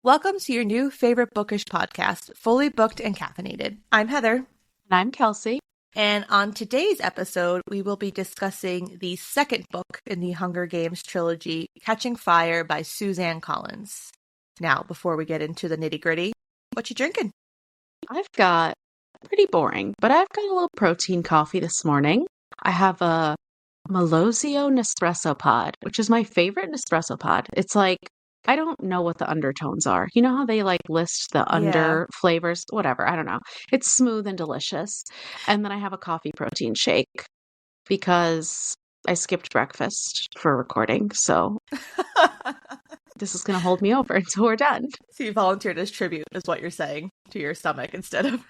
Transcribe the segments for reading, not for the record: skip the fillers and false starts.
Welcome to your new favorite bookish podcast, Fully Booked and Caffeinated. I'm Heather. And I'm Kelsey. And on today's episode, we will be discussing the second book in the Hunger Games trilogy, Catching Fire by Suzanne Collins. Now, before we get into the nitty-gritty, what you drinking? I've got pretty boring, but I've got a little protein coffee this morning. I have a Malozio Nespresso pod, which is my favorite Nespresso pod. It's like, I don't know what the undertones are. You know how they like list the under flavors? Whatever. I don't know. It's smooth and delicious. And then I have a coffee protein shake because I skipped breakfast for recording. So this is going to hold me over until we're done. So you volunteered as tribute is what you're saying to your stomach instead of...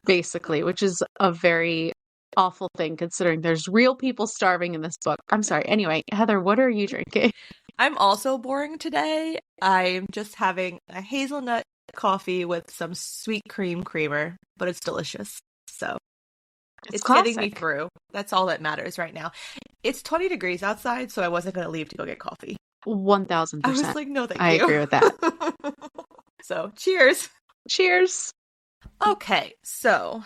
Basically, which is a very awful thing considering there's real people starving in this book. I'm sorry. Anyway, Heather, what are you drinking? I'm also boring today. I'm just having a hazelnut coffee with some sweet cream creamer, but it's delicious. So it's getting me through. That's all that matters right now. It's 20 degrees outside, so I wasn't going to leave to go get coffee. 1,000%. I was like, no, thank you. I agree with that. So cheers. Cheers. Okay, so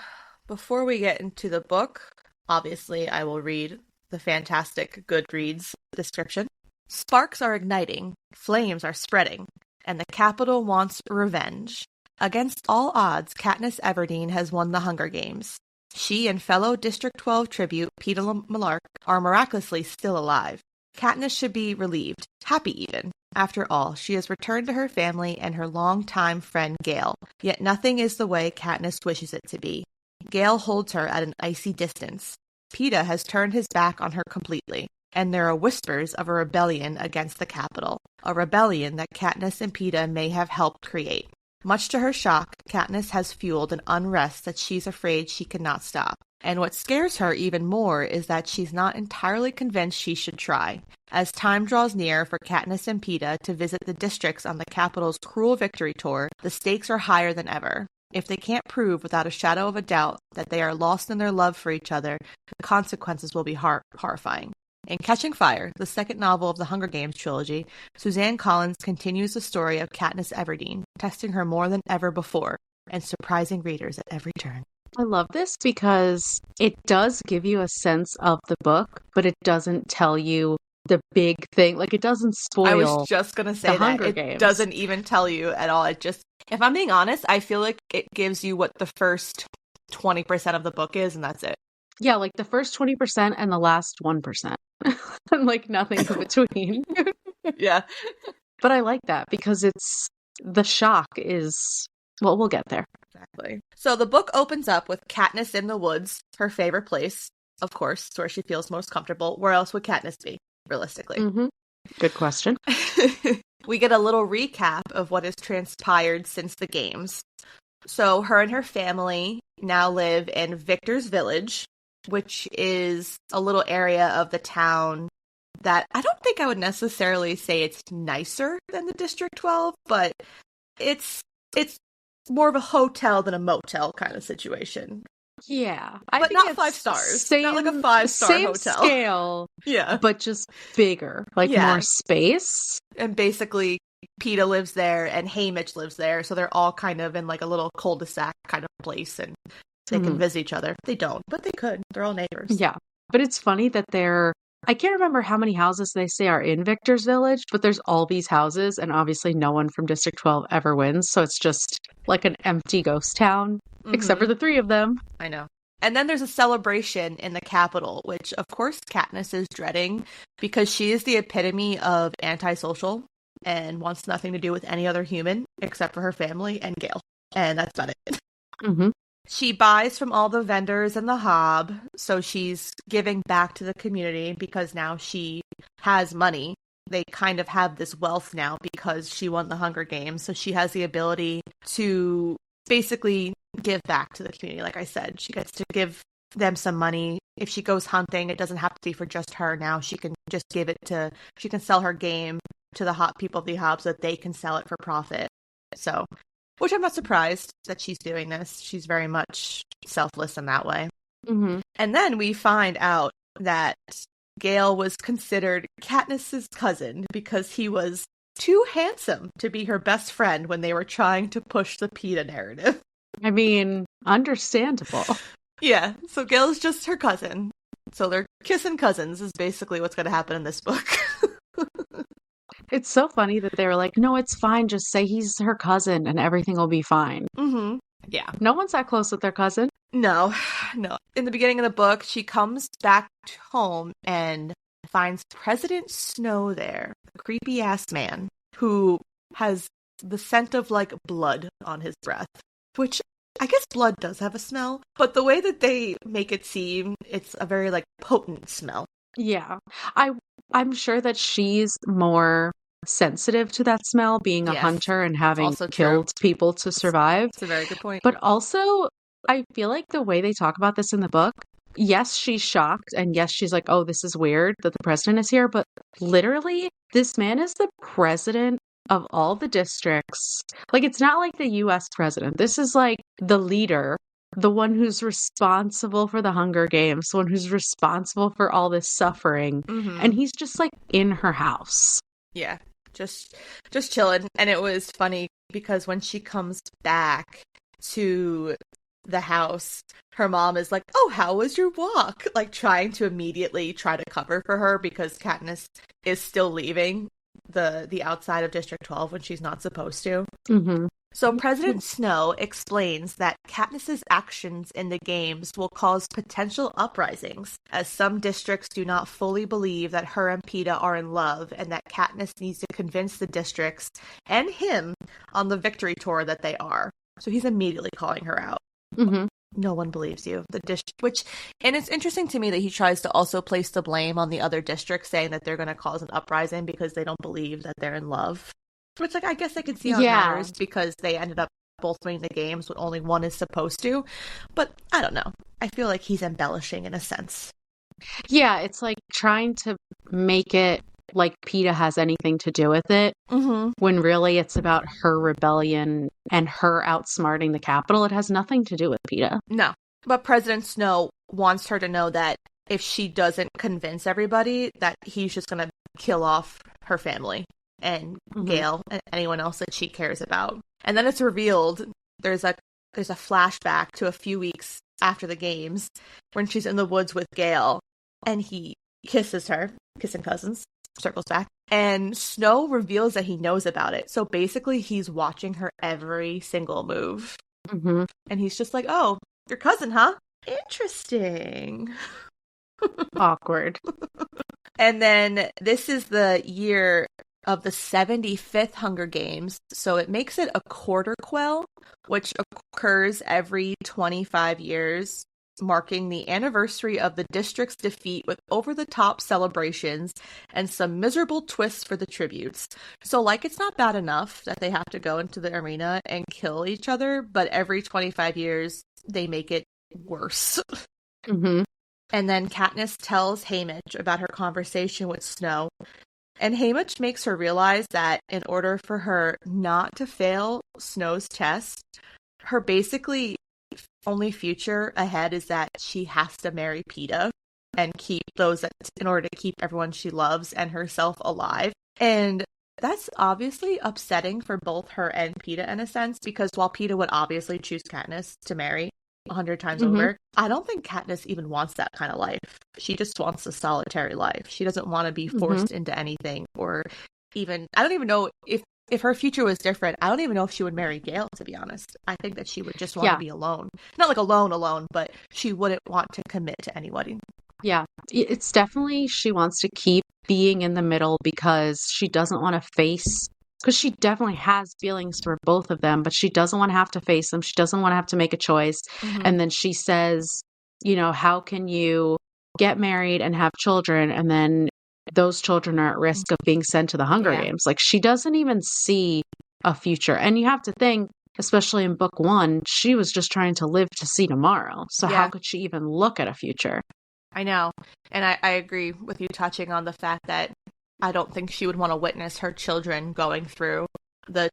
before we get into the book, obviously I will read the fantastic Goodreads description. Sparks are igniting, flames are spreading, and the Capitol wants revenge. Against all odds, Katniss Everdeen has won the Hunger Games. She and fellow District 12 tribute Peeta Mellark are miraculously still alive. Katniss should be relieved, happy even. After all, she has returned to her family and her longtime friend Gale, yet nothing is the way Katniss wishes it to be. Gale holds her at an icy distance. Peeta has turned his back on her completely. And there are whispers of a rebellion against the Capitol, a rebellion that Katniss and Peeta may have helped create. Much to her shock, Katniss has fueled an unrest that she's afraid she cannot stop. And what scares her even more is that she's not entirely convinced she should try. As time draws near for Katniss and Peeta to visit the districts on the Capitol's cruel victory tour, the stakes are higher than ever. If they can't prove without a shadow of a doubt that they are lost in their love for each other, the consequences will be horrifying. In Catching Fire, the second novel of the Hunger Games trilogy, Suzanne Collins continues the story of Katniss Everdeen, testing her more than ever before, and surprising readers at every turn. I love this because it does give you a sense of the book, but it doesn't tell you the big thing. Like, it doesn't spoil. I was just going to say that. Hunger Games. It doesn't even tell you at all. It just, if I'm being honest, I feel like it gives you what the first 20% of the book is, and that's it. Yeah, like the first 20% and the last 1%. And like nothing in between. Yeah. But I like that because it's the shock is, well, we'll get there. Exactly. So the book opens up with Katniss in the woods, her favorite place, of course, where she feels most comfortable. Where else would Katniss be, realistically? Mm-hmm. Good question. We get a little recap of what has transpired since the games. So her and her family now live in Victor's Village, which is a little area of the town that I don't think I would necessarily say it's nicer than the District 12, but it's more of a hotel than a motel kind of situation. Yeah. But not 5 stars. Not like a 5-star hotel. Same scale. Yeah. But just bigger. Like more space. And basically, Peeta lives there and Haymitch lives there, so they're all kind of in like a little cul-de-sac kind of place, and they can visit each other. They don't, but they could. They're all neighbors. Yeah. But it's funny that I can't remember how many houses they say are in Victor's Village, but there's all these houses, and obviously no one from District 12 ever wins, so it's just like an empty ghost town, except for the 3 of them. I know. And then there's a celebration in the Capitol, which, of course, Katniss is dreading, because she is the epitome of antisocial and wants nothing to do with any other human, except for her family and Gale. And that's about it. Mm-hmm. She buys from all the vendors in the Hob, so she's giving back to the community because now she has money. They kind of have this wealth now because she won the Hunger Games, so she has the ability to basically give back to the community. Like I said, she gets to give them some money. If she goes hunting, it doesn't have to be for just her now. She can just she can sell her game to the people of the Hob so that they can sell it for profit. So... which I'm not surprised that she's doing this. She's very much selfless in that way. Mm-hmm. And then we find out that Gale was considered Katniss's cousin because he was too handsome to be her best friend when they were trying to push the PETA narrative. I mean, understandable. Yeah, so Gail's just her cousin. So they're kissing cousins is basically what's going to happen in this book. It's so funny that they were like, no, it's fine. Just say he's her cousin and everything will be fine. Mm-hmm. Yeah. No one's that close with their cousin. No, no. In the beginning of the book, she comes back home and finds President Snow there, a creepy ass man who has the scent of like blood on his breath, which I guess blood does have a smell, but the way that they make it seem, it's a very like potent smell. Yeah. I'm sure that she's more sensitive to that smell, being a Yes, hunter and having also true. killed people to survive. It's a very good point. But also, I feel like the way they talk about this in the book, yes, she's shocked, and yes, she's like, oh, this is weird that the president is here, but literally, this man is the president of all the districts. Like, it's not like the US president. This is like the leader, the one who's responsible for the Hunger Games, the one who's responsible for all this suffering. Mm-hmm. And he's just like in her house. Yeah, just chilling. And it was funny because when she comes back to the house, her mom is like, oh, how was your walk? Like trying to immediately try to cover for her because Katniss is still leaving the outside of District 12 when she's not supposed to. Mm-hmm. So President Snow explains that Katniss's actions in the games will cause potential uprisings, as some districts do not fully believe that her and PETA are in love, and that Katniss needs to convince the districts and him on the victory tour that they are. So he's immediately calling her out. Mm-hmm. No one believes you. And it's interesting to me that he tries to also place the blame on the other districts, saying that they're going to cause an uprising because they don't believe that they're in love. Which, like, I guess I could see how it matters because they ended up both winning the games when only one is supposed to. But I don't know. I feel like he's embellishing in a sense. Yeah, it's like trying to make it like PETA has anything to do with it, when really it's about her rebellion and her outsmarting the Capitol. It has nothing to do with PETA. No. But President Snow wants her to know that if she doesn't convince everybody, that he's just going to kill off her family and Gale and anyone else that she cares about. And then it's revealed there's a flashback to a few weeks after the games when she's in the woods with Gale and he kisses her, kissing cousins, circles back, and Snow reveals that he knows about it. So basically he's watching her every single move. Mm-hmm. And he's just like, oh, your cousin, huh? Interesting. Awkward. And then this is the year of the 75th Hunger Games, so it makes it a quarter quell, which occurs every 25 years, marking the anniversary of the district's defeat with over-the-top celebrations and some miserable twists for the tributes. So, like, it's not bad enough that they have to go into the arena and kill each other, but every 25 years, they make it worse. Mm-hmm. And then Katniss tells Haymitch about her conversation with Snow, and Haymitch makes her realize that in order for her not to fail Snow's test, her basically only future ahead is that she has to marry PETA and keep those in order to keep everyone she loves and herself alive. And that's obviously upsetting for both her and PETA in a sense, because while PETA would obviously choose Katniss to marry 100 times over, I don't think Katniss even wants that kind of life. She just wants a solitary life. She doesn't want to be forced into anything, or even, I don't even know if her future was different. I don't even know if she would marry Gale, to be honest. I think that she would just want to be alone. Not like alone, but she wouldn't want to commit to anybody. Yeah, it's definitely, she wants to keep being in the middle because she doesn't want to face, because she definitely has feelings for both of them, but she doesn't want to have to face them. She doesn't want to have to make a choice. And then she says, you know, how can you get married and have children and then those children are at risk of being sent to the Hunger Games? Like, she doesn't even see a future. And you have to think, especially in book one, she was just trying to live to see tomorrow. So how could she even look at a future? I know. And I agree with you touching on the fact that I don't think she would want to witness her children going through the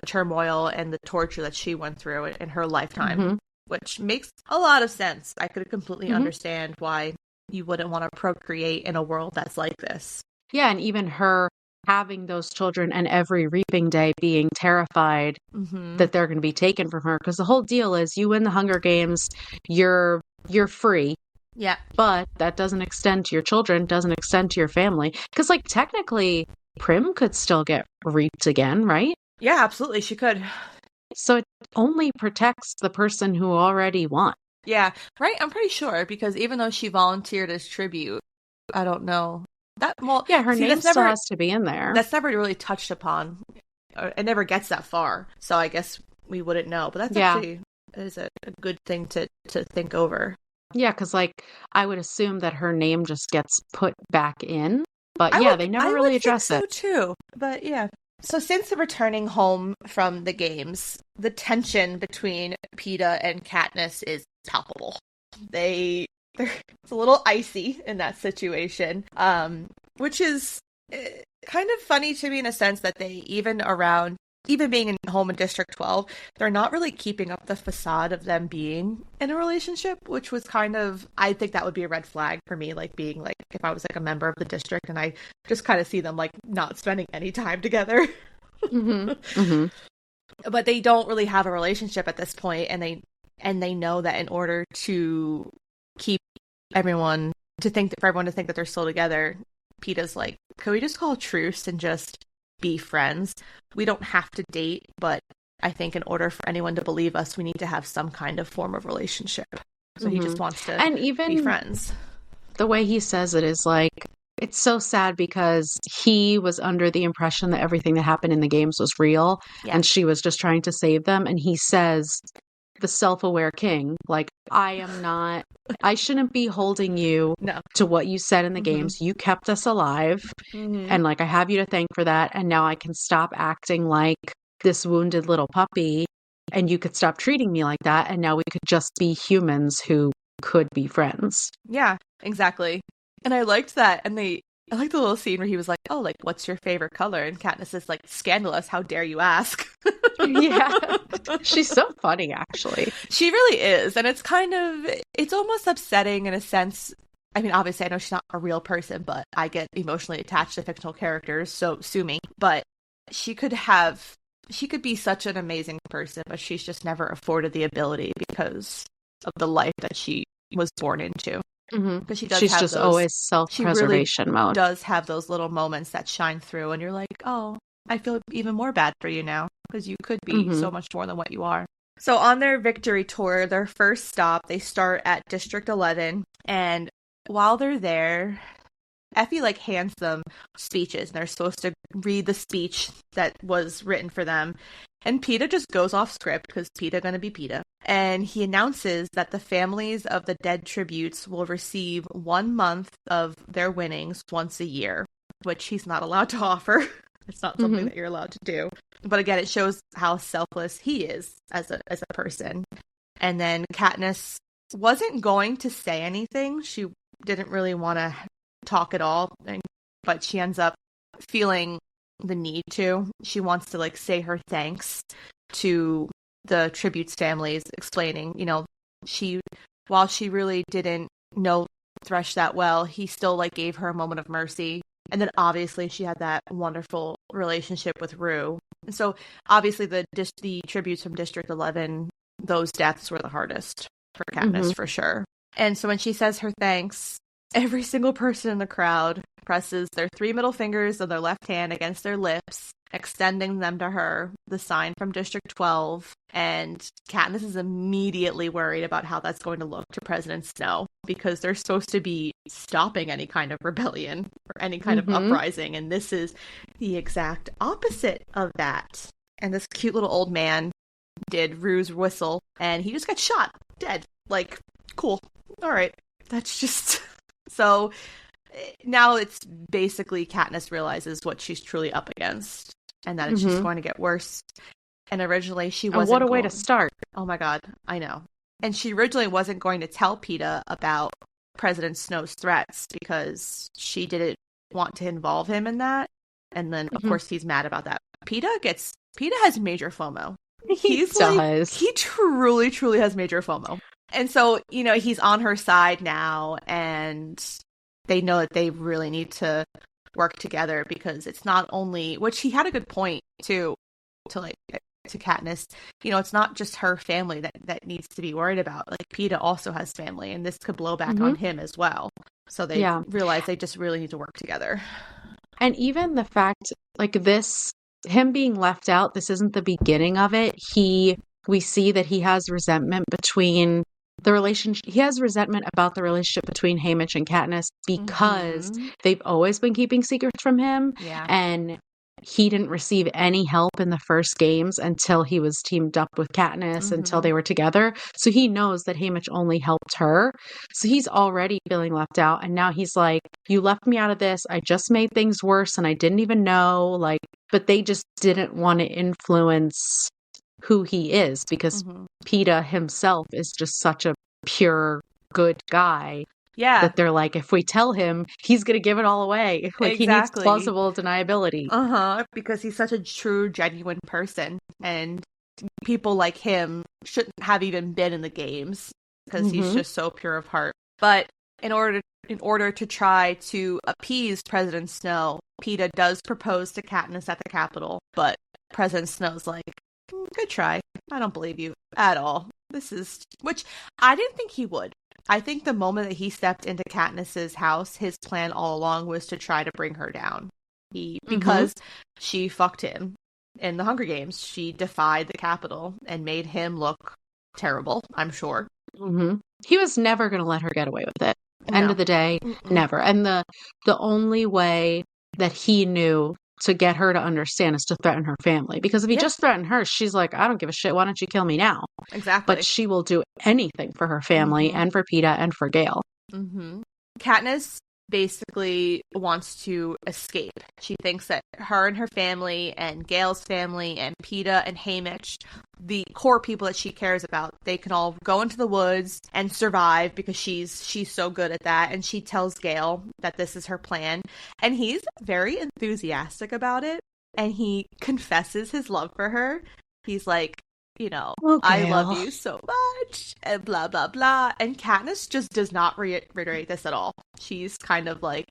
turmoil and the torture that she went through in her lifetime, which makes a lot of sense. I could completely understand why you wouldn't want to procreate in a world that's like this. Yeah, and even her having those children and every reaping day being terrified Mm-hmm. that they're going to be taken from her. Because the whole deal is you win the Hunger Games, you're free. Yeah. But that doesn't extend to your children, doesn't extend to your family. Because, like, technically, Prim could still get reaped again, right? Yeah, absolutely. She could. So it only protects the person who already won. Yeah, right. I'm pretty sure because even though she volunteered as tribute, I don't know that. Well, Yeah, her see, name still has to be in there. that's never really touched upon. It never gets that far, so I guess we wouldn't know. But that's Yeah. actually is a good thing to think over. Yeah, because, like, I would assume that her name just gets put back in. But yeah, they never really address I would it. think so too. But yeah. So since returning home from the games, the tension between Peeta and Katniss is palpable. It's a little icy in that situation, which is kind of funny to me in a sense that they even being in home in District 12, they're not really keeping up the facade of them being in a relationship, which was kind of, I think that would be a red flag for me, like being like, if I was like a member of the district and I just kind of see them like not spending any time together. Mm-hmm. Mm-hmm. But they don't really have a relationship at this point, and they know that in order to keep everyone for everyone to think that they're still together, Peeta's like, could we just call a truce and just be friends? We don't have to date, but I think in order for anyone to believe us, we need to have some kind of form of relationship. So he just wants to And even be friends. The way he says it is like, it's so sad because he was under the impression that everything that happened in the games was real, Yeah. and she was just trying to save them. And he says, the self-aware king, like, I shouldn't be holding you No. to what you said in the games. You kept us alive, and like, I have you to thank for that. And now I can stop acting like this wounded little puppy, and you could stop treating me like that. And now we could just be humans who could be friends. Yeah, exactly. And I liked that. And I liked the little scene where he was like, oh, like, what's your favorite color? And Katniss is like, scandalous. How dare you ask? Yeah. She's so funny, actually. She really is. And it's almost upsetting in a sense. I mean, obviously, I know she's not a real person, but I get emotionally attached to fictional characters, so sue me. But she could be such an amazing person, but she's just never afforded the ability because of the life that she was born into. Because she's just always self-preservation mode. Does have those little moments that shine through, and you're like, oh, I feel even more bad for you now because you could be so much more than what you are. So on their victory tour, their first stop, they start at District 11, and while they're there, Effie like hands them speeches, and they're supposed to read the speech that was written for them. And Peeta just goes off script because Peeta gonna be Peeta. And he announces that the families of the dead tributes will receive 1 month of their winnings once a year, which he's not allowed to offer. It's not something that you're allowed to do. But again, it shows how selfless he is as a person. And then Katniss wasn't going to say anything. She didn't really want to talk at all, but she ends up feeling the need to. She wants to like say her thanks to the tributes families, explaining, while she really didn't know Thresh that well, he still like gave her a moment of mercy. And then obviously she had that wonderful relationship with Rue. And so obviously the tributes from District 11, those deaths were the hardest for Katniss for sure. And so when she says her thanks, every single person in the crowd presses their 3 middle fingers of their left hand against their lips, extending them to her, the sign from District 12. And Katniss is immediately worried about how that's going to look to President Snow, because they're supposed to be stopping any kind of rebellion or any kind of uprising. And this is the exact opposite of that. And this cute little old man did Rue's whistle, and he just got shot, dead. Like, cool. All right. That's just... So now it's basically Katniss realizes what she's truly up against, and that it's just going to get worse. And originally she wasn't. What a way to start. Oh my god, I know. And she originally wasn't going to tell Peeta about President Snow's threats because she didn't want to involve him in that. And then, of course, he's mad about that. Peeta has major FOMO. He truly, truly has major FOMO. And so, he's on her side now, and they know that they really need to work together, because it's not only, which he had a good point too, to Katniss, it's not just her family that needs to be worried about. Like, Peeta also has family, and this could blow back Mm-hmm. on him as well. So they Yeah. realize they just really need to work together. And even the fact, like this, him being left out, this isn't the beginning of it. We see that he has resentment between the relationship. He has resentment about the relationship between Haymitch and Katniss because Mm-hmm. they've always been keeping secrets from him. Yeah. And he didn't receive any help in the first games until he was teamed up with Katniss, until Mm-hmm. they were together. So he knows that Haymitch only helped her. So he's already feeling left out. And now he's like, you left me out of this. I just made things worse and I didn't even know. Like, but they just didn't want to influence who he is, because Mm-hmm. Peeta himself is just such a pure, good guy Yeah, that they're like, if we tell him, he's going to give it all away. Like, he needs exactly. plausible deniability. Because he's such a true, genuine person, and people like him shouldn't have even been in the games because he's Mm-hmm. just so pure of heart. But in order to try to appease President Snow, Peeta does propose to Katniss at the Capitol, but President Snow's like, good try. I don't believe you at all. Which I didn't think he would. I think the moment that he stepped into Katniss's house, his plan all along was to try to bring her down. Mm-hmm. Because she fucked him in the Hunger Games. She defied the Capitol and made him look terrible, I'm sure. Mm-hmm. He was never going to let her get away with it. End No. of the day, Mm-mm. never. And the only way that he knew to get her to understand is to threaten her family. Because if he Yeah, just threatened her, she's like, I don't give a shit. Why don't you kill me now? But exactly. she will do anything for her family Mm-hmm. and for Peeta and for Gale. Mm-hmm. Katniss basically wants to escape. She thinks that her and her family and Gale's family and Peeta and Haymitch, the core people that she cares about, they can all go into the woods and survive because she's so good at that. And she tells Gale that this is her plan, and he's very enthusiastic about it, and he confesses his love for her. He's like, Oh, I love Gale. you so much, and blah, blah, blah. And Katniss just does not reiterate this at all. She's kind of like,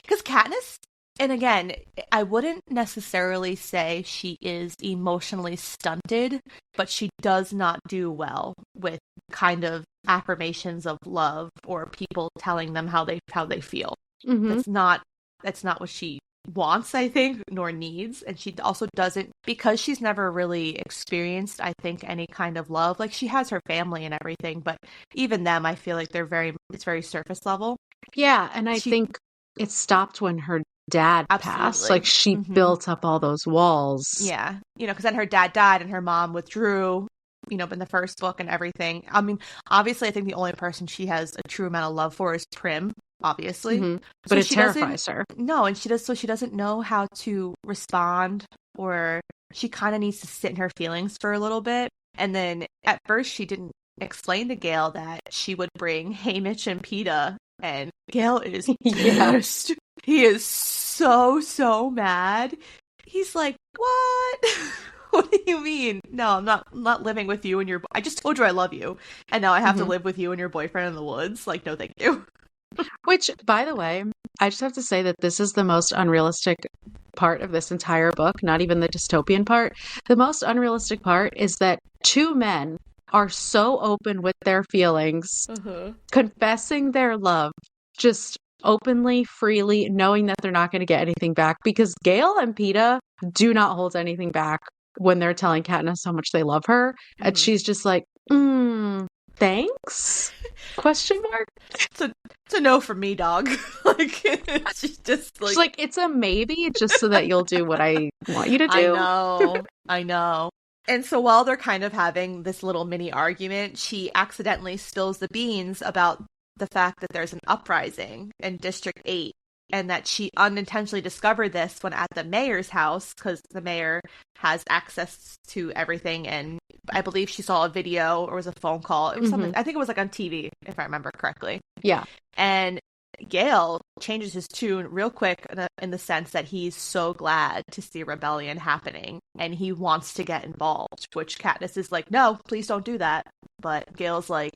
because Katniss, and again, I wouldn't necessarily say she is emotionally stunted, but she does not do well with kind of affirmations of love or people telling them how they feel. Mm-hmm. That's not what she wants, I think, nor needs. And she also doesn't, because she's never really experienced, I think, any kind of love. Like, she has her family and everything, but even them, I feel like it's very surface level. Yeah, and I She think it stopped when her dad passed. Like, absolutely. she Hmm. built up all those walls. Yeah. Because then her dad died and her mom withdrew, in the first book and everything. I mean, obviously, I think the only person she has a true amount of love for is Prim, obviously. Mm-hmm. But So it she doesn't, terrifies her. no, and she doesn't know how to respond, or she kind of needs to sit in her feelings for a little bit. And then at first, she didn't explain to Gale that she would bring Haymitch and Peeta, and Gale is Yeah. pissed. He is so, so mad. He's like, what? What do you mean? No, I'm not living with you and I just told you I love you, and now I have to Mm-hmm. live with you and your boyfriend in the woods. Like, no, thank you. Which, by the way, I just have to say that this is the most unrealistic part of this entire book, not even the dystopian part. The most unrealistic part is that two men are so open with their feelings, Uh-huh. confessing their love, just openly, freely, knowing that they're not going to get anything back, because Gale and Peeta do not hold anything back when they're telling Katniss how much they love her. And Mm-hmm. she's just like, thanks? Question mark? It's a no from me, dog. Like, she's just She's like, like, it's a maybe just so that you'll do what I want you to I do. know, I know. And so while they're kind of having this little mini argument, she accidentally spills the beans about the fact that there's an uprising in District 8, and that she unintentionally discovered this when at the mayor's house, because the mayor has access to everything. And I believe she saw a video or was a phone call. It was something, I think it was like on TV, if I remember correctly. Yeah. And Gale changes his tune real quick in the sense that he's so glad to see rebellion happening and he wants to get involved, which Katniss is like, no, please don't do that. But Gale's like,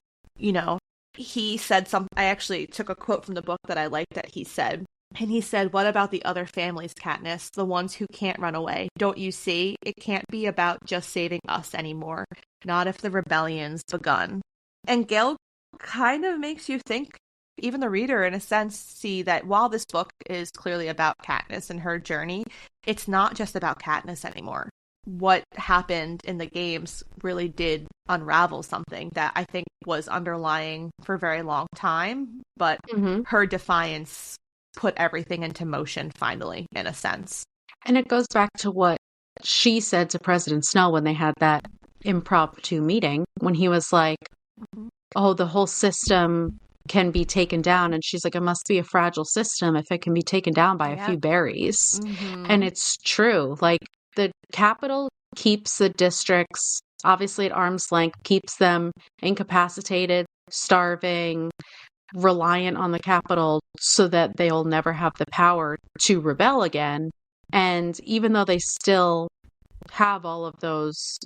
he said something. I actually took a quote from the book that I liked that he said. And he said, "What about the other families, Katniss? The ones who can't run away? Don't you see? It can't be about just saving us anymore. Not if the rebellion's begun." And Gale kind of makes you think, even the reader, in a sense, see that while this book is clearly about Katniss and her journey, it's not just about Katniss anymore. What happened in the games really did unravel something that I think was underlying for a very long time, but Mm-hmm. her defiance put everything into motion finally, in a sense. And it goes back to what she said to President Snow when they had that impromptu meeting, when he was like, oh, the whole system can be taken down. And she's like, it must be a fragile system if it can be taken down by a Yeah. few berries. Mm-hmm. And it's true. Like, the capital keeps the districts, obviously at arm's length, keeps them incapacitated, starving, reliant on the capital so that they'll never have the power to rebel again. And even though they still have all of those,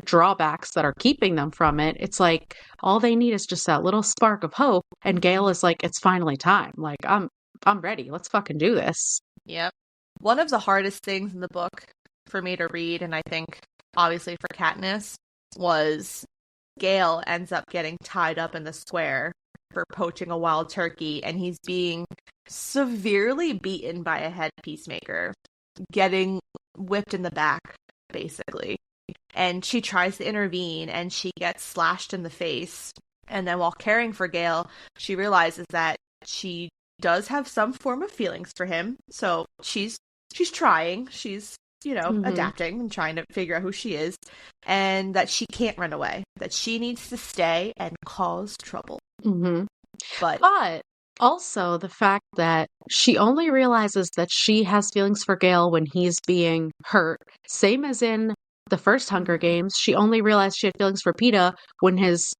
drawbacks that are keeping them from it, it's like all they need is just that little spark of hope. And Gale is like, it's finally time. Like, I'm ready. Let's fucking do this. Yep. One of the hardest things in the book for me to read, and I think obviously for Katniss, was Gale ends up getting tied up in the square for poaching a wild turkey, and he's being severely beaten by a head peacemaker, getting whipped in the back, basically. And she tries to intervene, and she gets slashed in the face. And then while caring for Gale, she realizes that she does have some form of feelings for him. So she's trying. She's adapting and trying to figure out who she is, and that she can't run away, that she needs to stay and cause trouble. Mm-hmm. But also the fact that she only realizes that she has feelings for Gale when he's being hurt, same as in the first Hunger Games, she only realized she had feelings for Peeta when his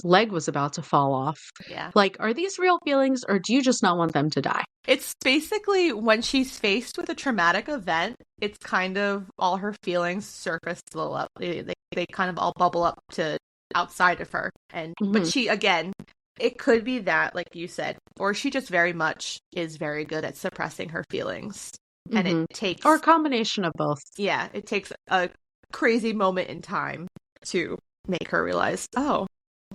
leg was about to fall off. yeah, Like, are these real feelings, or do you just not want them to die? it's basically when she's faced with a traumatic event, it's kind of all her feelings surface to the level. They kind of all bubble up to outside of her. And but she, again, it could be that, like you said, or she just very much is very good at suppressing her feelings. And it takes, or a combination of both. Yeah, it takes a crazy moment in time to make her realize, oh,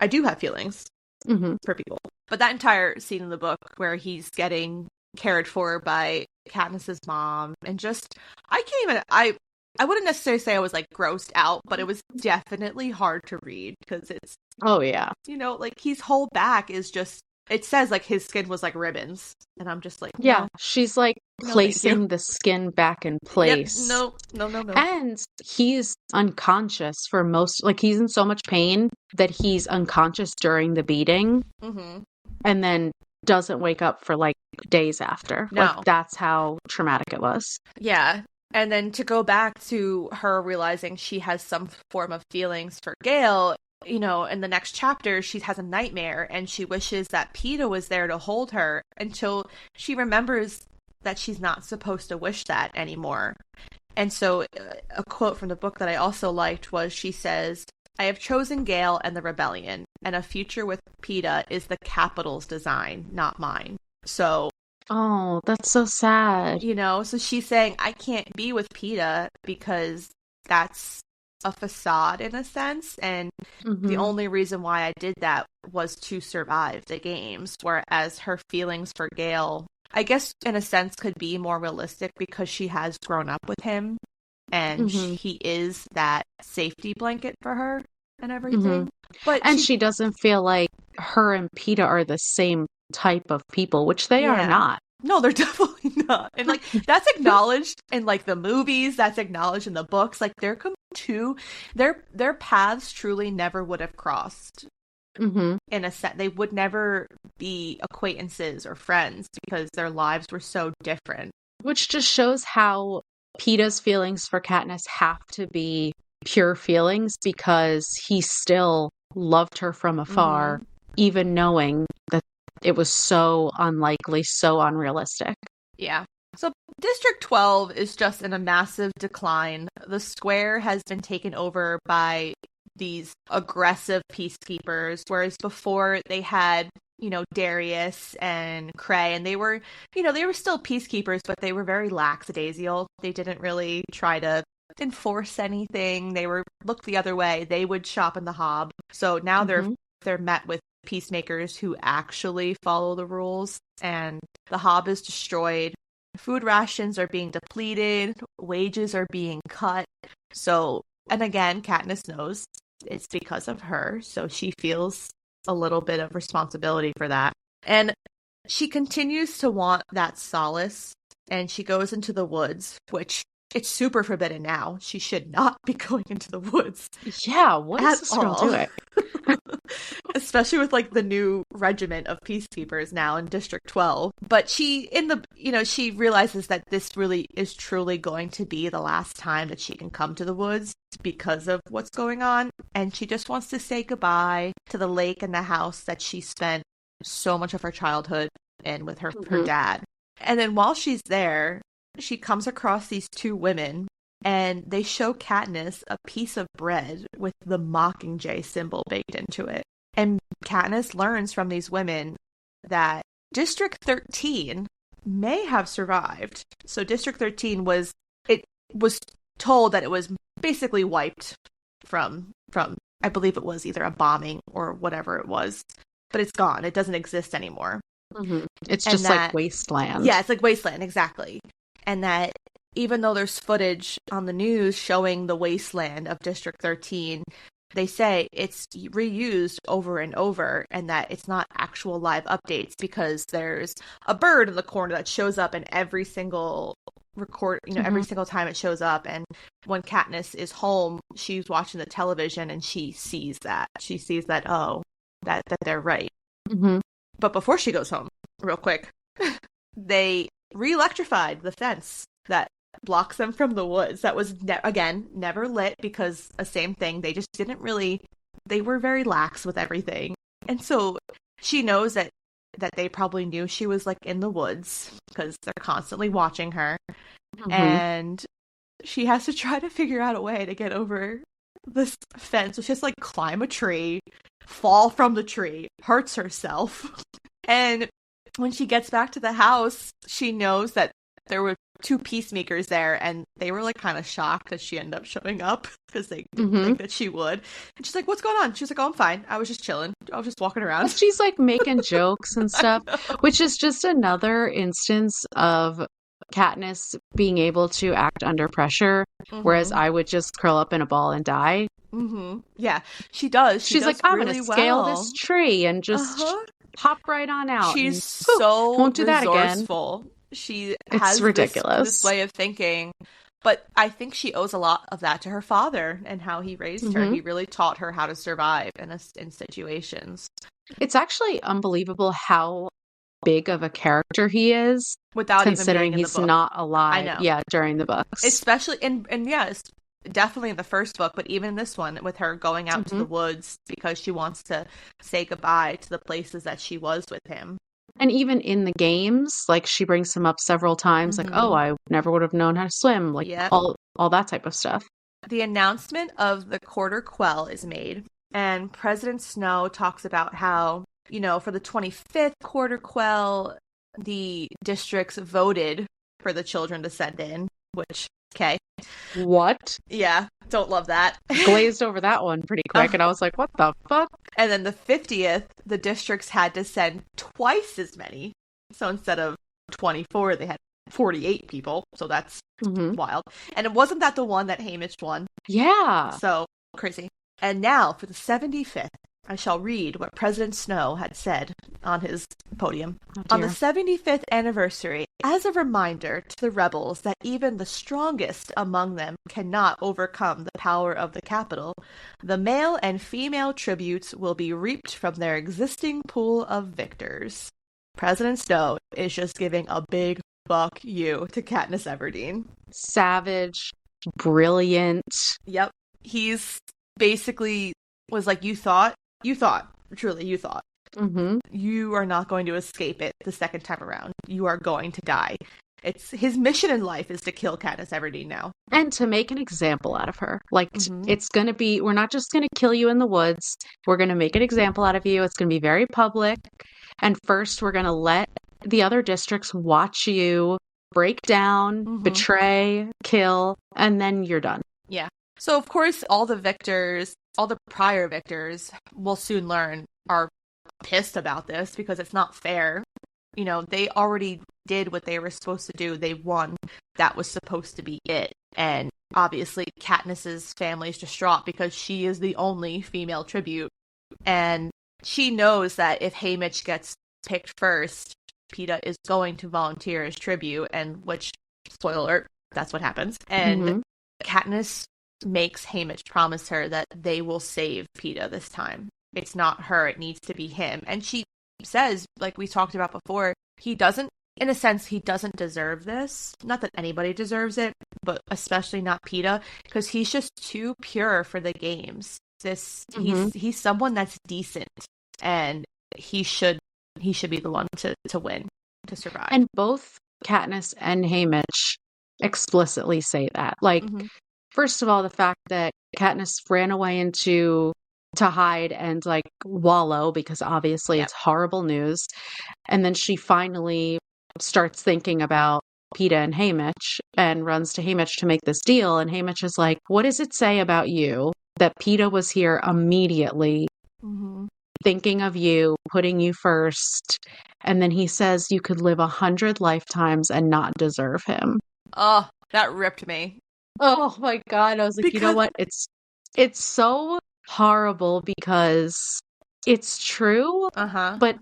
I do have feelings for people. But that entire scene in the book where he's getting cared for by Katniss's mom, and just, I wouldn't necessarily say I was like grossed out, but it was definitely hard to read because it's, oh yeah, like his whole back is just, it says like his skin was like ribbons, and I'm just like, no, yeah, she's like placing the skin back in place. Yep, no. And he's unconscious for most, like, he's in so much pain that he's unconscious during the beating, and then doesn't wake up for like days after. No. Like, that's how traumatic it was. Yeah. And then to go back to her realizing she has some form of feelings for Gale, in the next chapter, she has a nightmare and she wishes that Peeta was there to hold her, until she remembers that she's not supposed to wish that anymore. And so a quote from the book that I also liked was, she says, "I have chosen Gale and the rebellion, and a future with Peeta is the Capitol's design, not mine." So, oh, that's so sad. So she's saying, I can't be with Peeta because that's a facade in a sense, and the only reason why I did that was to survive the games, whereas her feelings for Gale, I guess in a sense, could be more realistic because she has grown up with him, and he is that safety blanket for her and everything. But she doesn't feel like her and Peeta are the same type of people, which they are not. No, they're definitely not. And like, that's acknowledged in like the movies, that's acknowledged in the books. Like, their paths truly never would have crossed. In a set, they would never be acquaintances or friends because their lives were so different. Which just shows how Peeta's feelings for Katniss have to be pure feelings, because he still loved her from afar, even knowing that it was so unlikely, so unrealistic. Yeah. So District 12 is just in a massive decline. The square has been taken over by these aggressive peacekeepers, whereas before they had, Darius and Cray, and they were still peacekeepers, but they were very lackadaisical. They didn't really try to enforce anything. They were looked the other way. They would shop in the Hob. So now they're met with peacemakers who actually follow the rules, and the Hob is destroyed. Food rations are being depleted, wages are being cut. So, and again, Katniss knows it's because of her, so she feels a little bit of responsibility for that. And she continues to want that solace, and she goes into the woods, which it's super forbidden now. She should not be going into the woods. Yeah, what is this girl doing? Especially with like the new regiment of peacekeepers now in District 12. But she realizes that this really is truly going to be the last time that she can come to the woods because of what's going on. And she just wants to say goodbye to the lake and the house that she spent so much of her childhood in with her dad. And then while she's there, she comes across these two women, and they show Katniss a piece of bread with the Mockingjay symbol baked into it. And Katniss learns from these women that District 13 may have survived. So District 13 was told that it was basically wiped from I believe it was either a bombing or whatever it was. But it's gone. It doesn't exist anymore. Mm-hmm. It's just like wasteland. Yeah, it's like wasteland, exactly. And that even though there's footage on the news showing the wasteland of District 13, they say it's reused over and over, and that it's not actual live updates because there's a bird in the corner that shows up in every single every single time it shows up. And when Katniss is home, she's watching the television and she sees that. She sees that, that they're right. Mm-hmm. But before she goes home, real quick, they re-electrified the fence that blocks them from the woods. That was, never lit because the same thing. They just didn't really, they were very lax with everything. And so she knows that they probably knew she was like in the woods because they're constantly watching her. Mm-hmm. And she has to try to figure out a way to get over this fence. So she has to like climb a tree, fall from the tree, hurts herself. And when she gets back to the house, she knows that there were two peacemakers there, and they were like kind of shocked that she ended up showing up because they didn't think that she would. And she's like, "What's going on?" She's like, "Oh, I'm fine. I was just chilling. I was just walking around." And she's like making jokes and stuff, which is just another instance of Katniss being able to act under pressure, whereas I would just curl up in a ball and die. Mm-hmm. Yeah, she does. She's like, "I'm going to scale this tree and just hop right on out." She's and, so won't do that resourceful. again. She has this way of thinking, but I think she owes a lot of that to her father and how he raised her. He really taught her how to survive in situations. It's actually unbelievable how big of a character he is, without considering even being in he's the book. not alive. I know. Yeah, during the books, especially and yes, definitely in the first book, but even in this one, with her going out to the woods because she wants to say goodbye to the places that she was with him. And even in the games, like she brings him up several times, like, "Oh, I never would have known how to swim," like all that type of stuff. The announcement of the Quarter Quell is made, and President Snow talks about how, for the 25th Quarter Quell, the districts voted for the children to send in, which, okay. What? Yeah, don't love that. Glazed over that one pretty quick, and I was like, what the fuck? And then the 50th, the districts had to send twice as many. So instead of 24, they had 48 people. So that's wild. And it wasn't that the one that Hamish won. Yeah. So crazy. And now for the 75th, I shall read what President Snow had said on his podium. On the 75th anniversary, as a reminder to the rebels that even the strongest among them cannot overcome the power of the capital, the male and female tributes will be reaped from their existing pool of victors. President Snow is just giving a big fuck you to Katniss Everdeen. Savage, brilliant. Yep. He's basically was like, you thought, truly, you thought. You are not going to escape it the second time around. You are going to die. It's his mission in life is to kill Katniss Everdeen now. And to make an example out of her. Like, it's going to be, we're not just going to kill you in the woods. We're going to make an example out of you. It's going to be very public. And first, we're going to let the other districts watch you break down, betray, kill, and then you're done. Yeah. So, of course, all the victors, all the prior victors, will soon learn, are pissed about this because it's not fair. You know, they already did what they were supposed to do. They won. That was supposed to be it. And obviously, Katniss's family is distraught because she is the only female tribute. And she knows that if Haymitch gets picked first, Peeta is going to volunteer as tribute, and which, spoiler alert, that's what happens. And Katniss makes Haymitch promise her that they will save Peeta this time. It's not her, it needs to be him. And she says, like we talked about before, he doesn't, in a sense, he doesn't deserve this. Not that anybody deserves it, but especially not Peeta, because he's just too pure for the games. He's someone that's decent, and he should be the one to win, to survive. And both Katniss and Haymitch explicitly say that. Like, first of all, the fact that Katniss ran away to hide and like wallow because obviously it's horrible news. And then she finally starts thinking about Peeta and Haymitch and runs to Haymitch to make this deal. And Haymitch is like, what does it say about you that Peeta was here immediately thinking of you, putting you first? And then he says you could live 100 lifetimes and not deserve him. Oh, that ripped me. Oh my God. I was like, you know what? It's so horrible because it's true, but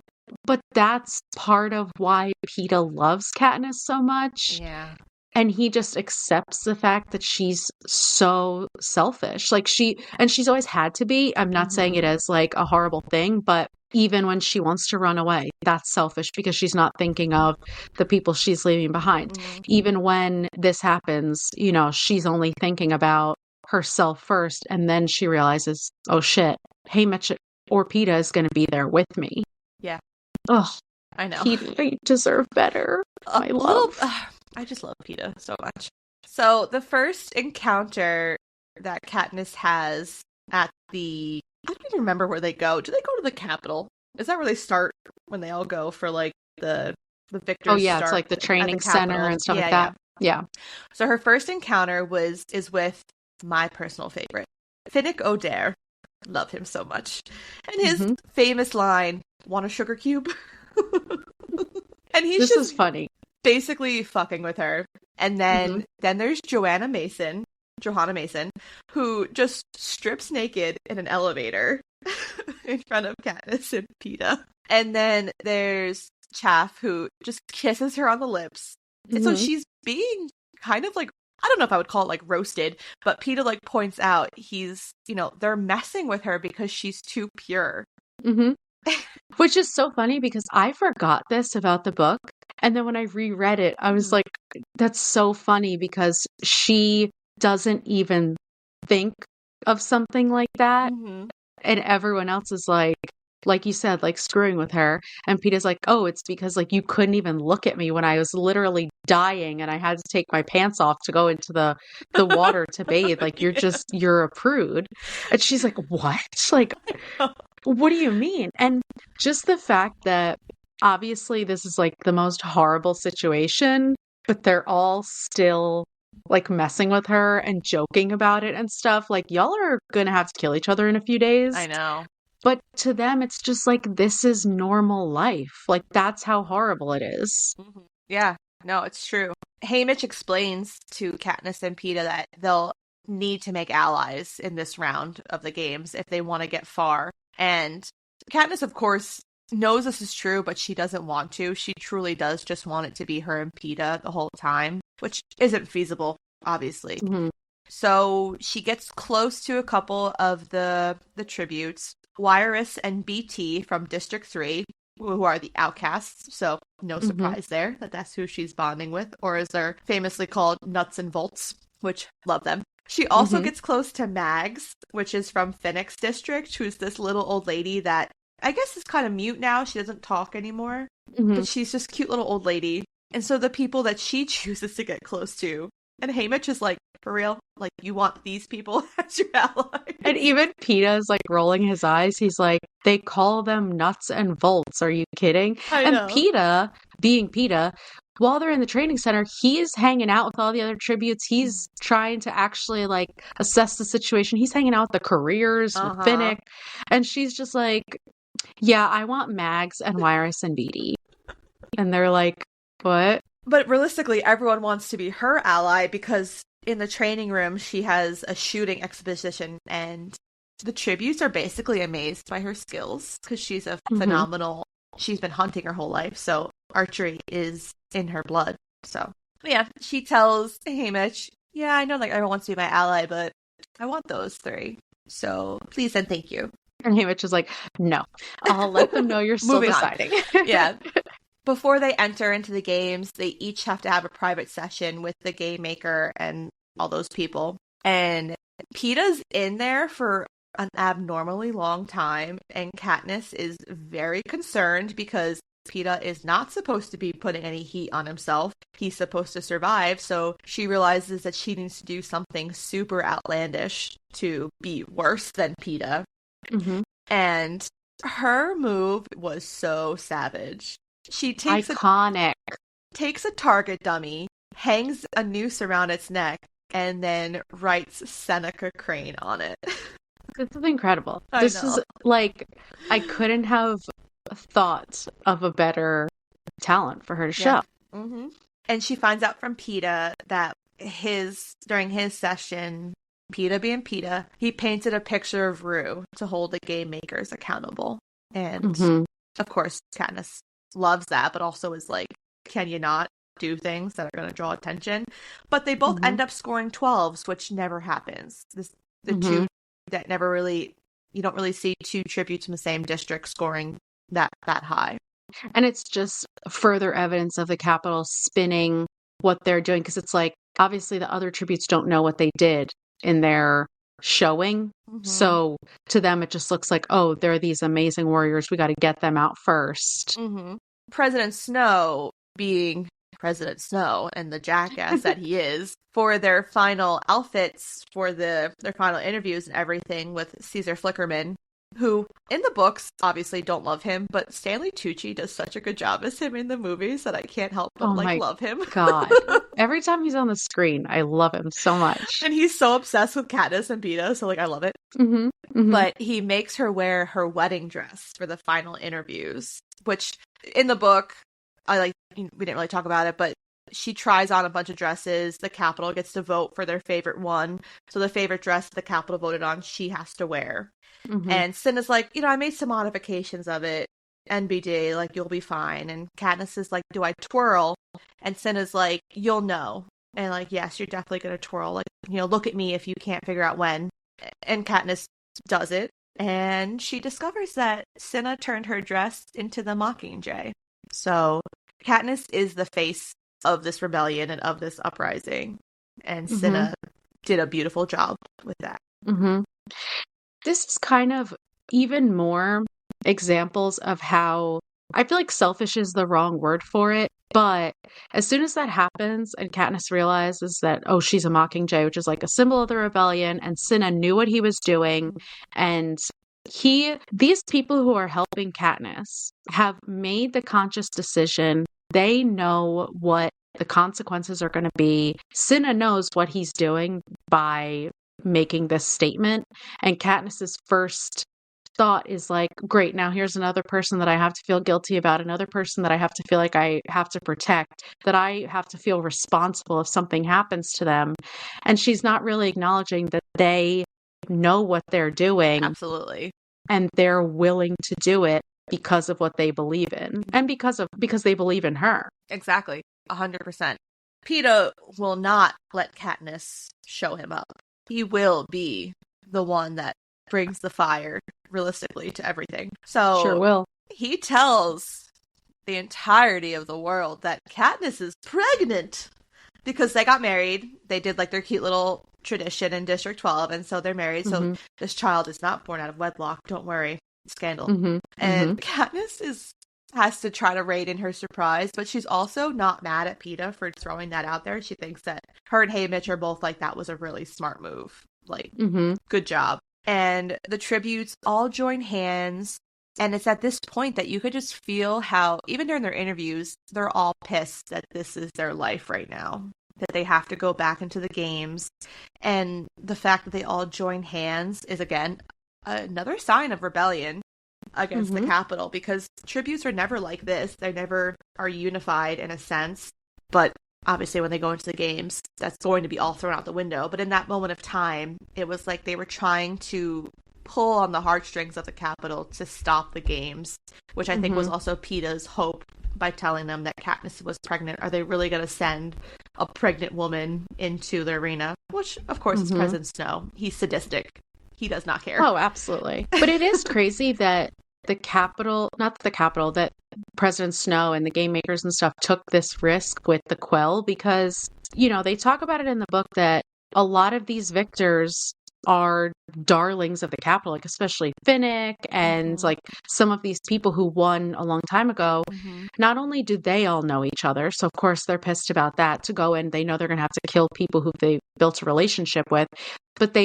that's part of why Peeta loves Katniss so much. Yeah. And he just accepts the fact that she's so selfish. Like she's always had to be. I'm not saying it as like a horrible thing, but even when she wants to run away, that's selfish because she's not thinking of the people she's leaving behind. Even when this happens, you know, she's only thinking about herself first. And then she realizes, oh shit, Haymitch or Peeta is going to be there with me. Yeah. Ugh. I know. He deserve better. My love. I just love Peeta so much. So the first encounter that Katniss has at I don't even remember where they go. Do they go to the Capitol? Is that where they start when they all go for like the victors? Oh yeah, it's like the training center and stuff like that. Yeah. So her first encounter is with my personal favorite, Finnick Odair. Love him so much. And his famous line, "Want a sugar cube?" And he's this is funny. Basically fucking with her. And then there's Johanna Mason, who just strips naked in an elevator in front of Katniss and Peeta. And then there's Chaff, who just kisses her on the lips. And so she's being kind of like, I don't know if I would call it like roasted, but Peeta like points out they're messing with her because she's too pure. Which is so funny because I forgot this about the book. And then when I reread it, I was like, that's so funny because she doesn't even think of something like that. And everyone else is like you said, like screwing with her. And Peeta's like, oh, it's because like you couldn't even look at me when I was literally dying and I had to take my pants off to go into the water to bathe. Like you're a prude. And she's like, what? Like, what do you mean? And just the fact that obviously this is like the most horrible situation, but they're all still like messing with her and joking about it and stuff. Like y'all are gonna have to kill each other in a few days. I know. But to them, it's just like, this is normal life. Like, that's how horrible it is. Yeah, no, it's true. Haymitch explains to Katniss and Peeta that they'll need to make allies in this round of the games if they want to get far. And Katniss, of course, knows this is true, but she doesn't want to. She truly does just want it to be her and Peeta the whole time, which isn't feasible, obviously. So she gets close to a couple of the tributes. Wiress and BT from District 3, who are the outcasts, so no surprise there that that's who she's bonding with, or as they're famously called, Nuts and Volts, which love them. She also gets close to Mags, which is from Finnick's district, who's this little old lady that I guess is kind of mute now. She doesn't talk anymore, but she's just cute little old lady. And so the people that she chooses to get close to, and Haymitch is like, For real? Like, you want these people as your And allies? even PETA's like rolling his eyes. He's like, they call them nuts and bolts. Are you kidding? I And know. PETA, being PETA, while they're in the training center, he's hanging out with all the other tributes. He's trying to actually like assess the situation. He's hanging out with the careers with Uh-huh. Finnick. And she's just like, yeah, I want Mags and Wyrus and Beatty. And they're like, what? But realistically, everyone wants to be her ally because in the training room, she has a shooting exposition, and the tributes are basically amazed by her skills because she's a Mm-hmm. phenomenal. She's been hunting her whole life, so archery is in her blood. So, yeah, she tells Hamish, yeah, I know like everyone wants to be my ally, but I want those three. So, please and thank you. And Haymitch is like, no, I'll let them know you're still Moving on. deciding. Yeah. Before they enter into the games, they each have to have a private session with the game maker and all those people. And PETA's in there for an abnormally long time, and Katniss is very concerned because PETA is not supposed to be putting any heat on himself. He's supposed to survive, so she realizes that she needs to do something super outlandish to be worse than PETA. Mm-hmm. And her move was so savage. She Iconic. takes a target dummy, hangs a noose around its neck, and then writes Seneca Crane on it. This is incredible. I This is know. like, I couldn't have thought of a better talent for her to Yeah. show. hmm And she finds out from PETA that during his session, PETA being PETA, he painted a picture of Rue to hold the game makers accountable. And Mm-hmm. of course, Katniss loves that, but also is like, can you not do things that are going to draw attention? But they both Mm-hmm. end up scoring 12s, which never happens. The Mm-hmm. two that never really, you don't really see two tributes in the same district scoring that high. And it's just further evidence of the Capitol spinning what they're doing because it's like, obviously, the other tributes don't know what they did in their showing. Mm-hmm. So to them, it just looks like, oh, they're these amazing warriors. We got to get them out first. Mm-hmm. President Snow being President Snow and the jackass that he is, for their final outfits for their final interviews and everything with Caesar Flickerman, who in the books obviously don't love him, but Stanley Tucci does such a good job as him in the movies that I can't help but Oh like my love him. God. Every time he's on the screen, I love him so much. And he's so obsessed with Katniss and Beta, so like I love it. Mm-hmm. Mm-hmm. But he makes her wear her wedding dress for the final interviews, which in the book, we didn't really talk about it, but she tries on a bunch of dresses. The Capitol gets to vote for their favorite one. So the favorite dress the Capitol voted on, she has to wear. Mm-hmm. And Cinna's like, I made some modifications of it. NBD, like, you'll be fine. And Katniss is like, do I twirl? And Cinna's like, you'll know. And like, yes, you're definitely going to twirl. Like, look at me if you can't figure out when. And Katniss does it. And she discovers that Cinna turned her dress into the Mockingjay. So Katniss is the face of this rebellion and of this uprising. And Mm-hmm. Cinna did a beautiful job with that. Mm-hmm. This is kind of even more examples of how I feel like selfish is the wrong word for it. But as soon as that happens and Katniss realizes that, oh, she's a Mockingjay, which is like a symbol of the rebellion, and Cinna knew what he was doing, and these people who are helping Katniss have made the conscious decision. They know what the consequences are going to be. Cinna knows what he's doing by making this statement, and Katniss's first thought is like, great, now here's another person that I have to feel guilty about, another person that I have to feel like I have to protect, that I have to feel responsible if something happens to them. And she's not really acknowledging that they know what they're doing Absolutely. and they're willing to do it because of what they believe in and because they believe in her. Exactly. 100%. PETA will not let Katniss show him up. He will be the one that brings the fire, realistically, to everything. So Sure will. he tells the entirety of the world that Katniss is pregnant because they got married. They did like their cute little tradition in District 12, and so they're married. Mm-hmm. So this child is not born out of wedlock. Don't worry. Scandal. Mm-hmm. And Mm-hmm. Katniss is has to try to rein in her surprise, but she's also not mad at PETA for throwing that out there. She thinks that her and Haymitch are both like, that was a really smart move. Like, good job. And the tributes all join hands. And it's at this point that you could just feel how, even during their interviews, they're all pissed that this is their life right now, that they have to go back into the games. And the fact that they all join hands is, again, another sign of rebellion against the Capitol, because tributes are never like this. They never are unified in a sense. But obviously when they go into the games, that's going to be all thrown out the window. But in that moment of time, it was like they were trying to pull on the heartstrings of the Capitol to stop the games, which I think was also PETA's hope by telling them that Katniss was pregnant. Are they really going to send a pregnant woman into the arena? Which, of course, is President Snow. He's sadistic. He does not care. Oh, absolutely. But it is crazy that that President Snow and the game makers and stuff took this risk with the Quell, because, they talk about it in the book that a lot of these victors are darlings of the Capitol, like especially Finnick and like some of these people who won a long time ago. Not only do they all know each other, so of course they're pissed about that, to go in, they know they're going to have to kill people who they built a relationship with, but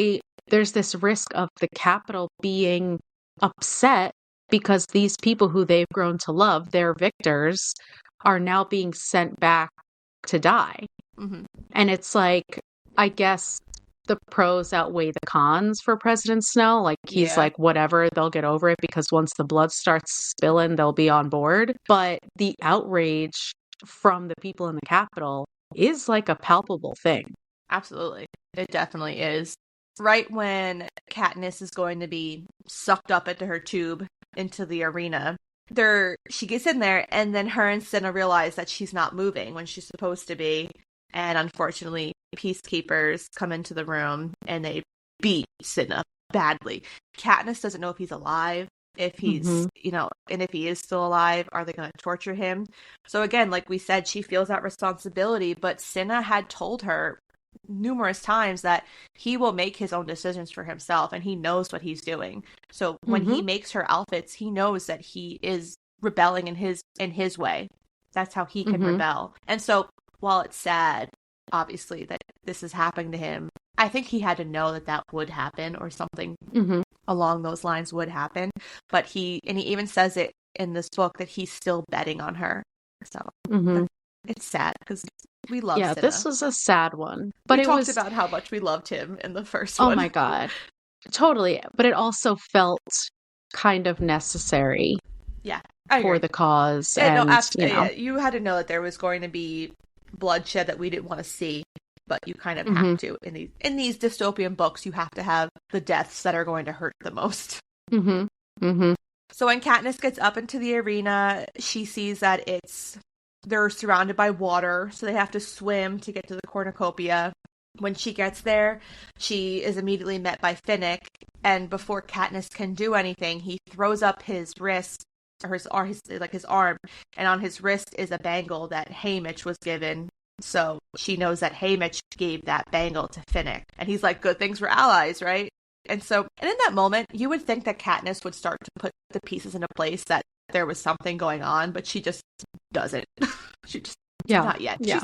there's this risk of the Capitol being upset because these people who they've grown to love, their victors, are now being sent back to die. And it's like, I guess the pros outweigh the cons for President Snow. Like, he's like, whatever, they'll get over it, because once the blood starts spilling, they'll be on board. But the outrage from the people in the Capitol is like a palpable thing. Absolutely. It definitely is. Right when Katniss is going to be sucked up into her tube into the arena, she gets in there, and then her and Cinna realize that she's not moving when she's supposed to be. And unfortunately, peacekeepers come into the room and they beat Cinna badly. Katniss doesn't know if he's alive, if he's, and if he is still alive, are they going to torture him? So again, like we said, she feels that responsibility, but Cinna had told her numerous times that he will make his own decisions for himself, and he knows what he's doing. So when he makes her outfits, he knows that he is rebelling in his way. That's how he can rebel. And so while it's sad, obviously, that this is happening to him, I think he had to know that would happen, or something along those lines would happen. But he even says it in this book that he's still betting on her. So it's sad, because we love Cinna. This was a sad one. But we talked about how much we loved him in the first one. Oh my God. Totally. But it also felt kind of necessary. Yeah. For the cause. Yeah, and, no, absolutely. You had to know that there was going to be bloodshed that we didn't want to see, but you kind of have to. In these dystopian books, you have to have the deaths that are going to hurt the most. So when Katniss gets up into the arena, she sees that they're surrounded by water, so they have to swim to get to the cornucopia. When she gets there, she is immediately met by Finnick, and before Katniss can do anything, he throws up his wrist, or his arm, and on his wrist is a bangle that Haymitch was given. So she knows that Haymitch gave that bangle to Finnick, and he's like, good things we're allies, right? And in that moment, you would think that Katniss would start to put the pieces into place, that there was something going on, but she just doesn't. She just not yet. Yeah.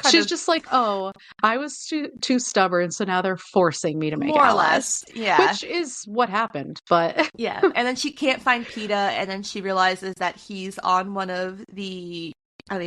She's just like, oh, I was too stubborn, so now they're forcing me to make more allies. Or less, yeah. Which is what happened, but yeah. And then she can't find PETA, and then she realizes that he's on one of the I don't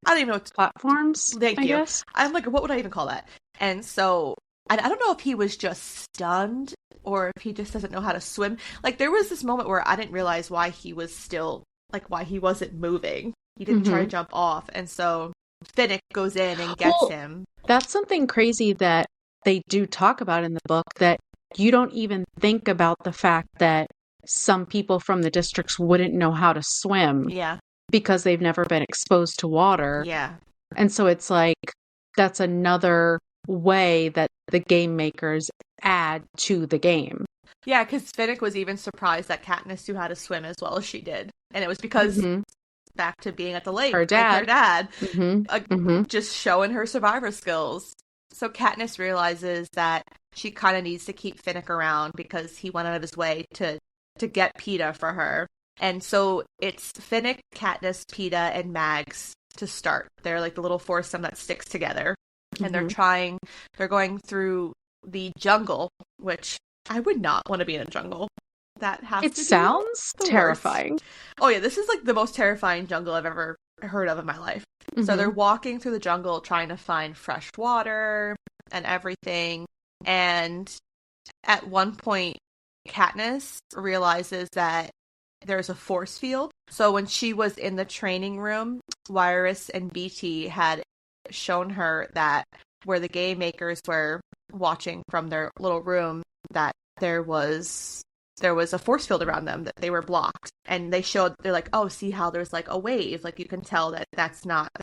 even know what platforms. Thank you. Guess. I'm like, what would I even call that? And so I don't know if he was just stunned or if he just doesn't know how to swim. Like, there was this moment where I didn't realize why he was still, like, why he wasn't moving. He didn't try to jump off. And so Finnick goes in and gets him. That's something crazy that they do talk about in the book, that you don't even think about the fact that some people from the districts wouldn't know how to swim. Yeah. Because they've never been exposed to water. Yeah. And so it's like, that's another way that the game makers add to the game. Yeah, because Finnick was even surprised that Katniss knew how to swim as well as she did. And it was because, back to being at the lake, her dad, just showing her survivor skills. So Katniss realizes that she kind of needs to keep Finnick around because he went out of his way to get PETA for her. And so it's Finnick, Katniss, Peeta, and Mags to start. They're like the little foursome that sticks together. And they're going through the jungle, which I would not want to be in a jungle. That has It to be sounds the worst. terrifying. Oh yeah, this is like the most terrifying jungle I've ever heard of in my life. So they're walking through the jungle trying to find fresh water and everything. And at one point, Katniss realizes that there's a force field. So when she was in the training room, Wirus and BT had shown her that where the game makers were watching from their little room, that there was a force field around them, that they were blocked. And they're like, oh, see how there's like a wave, like you can tell that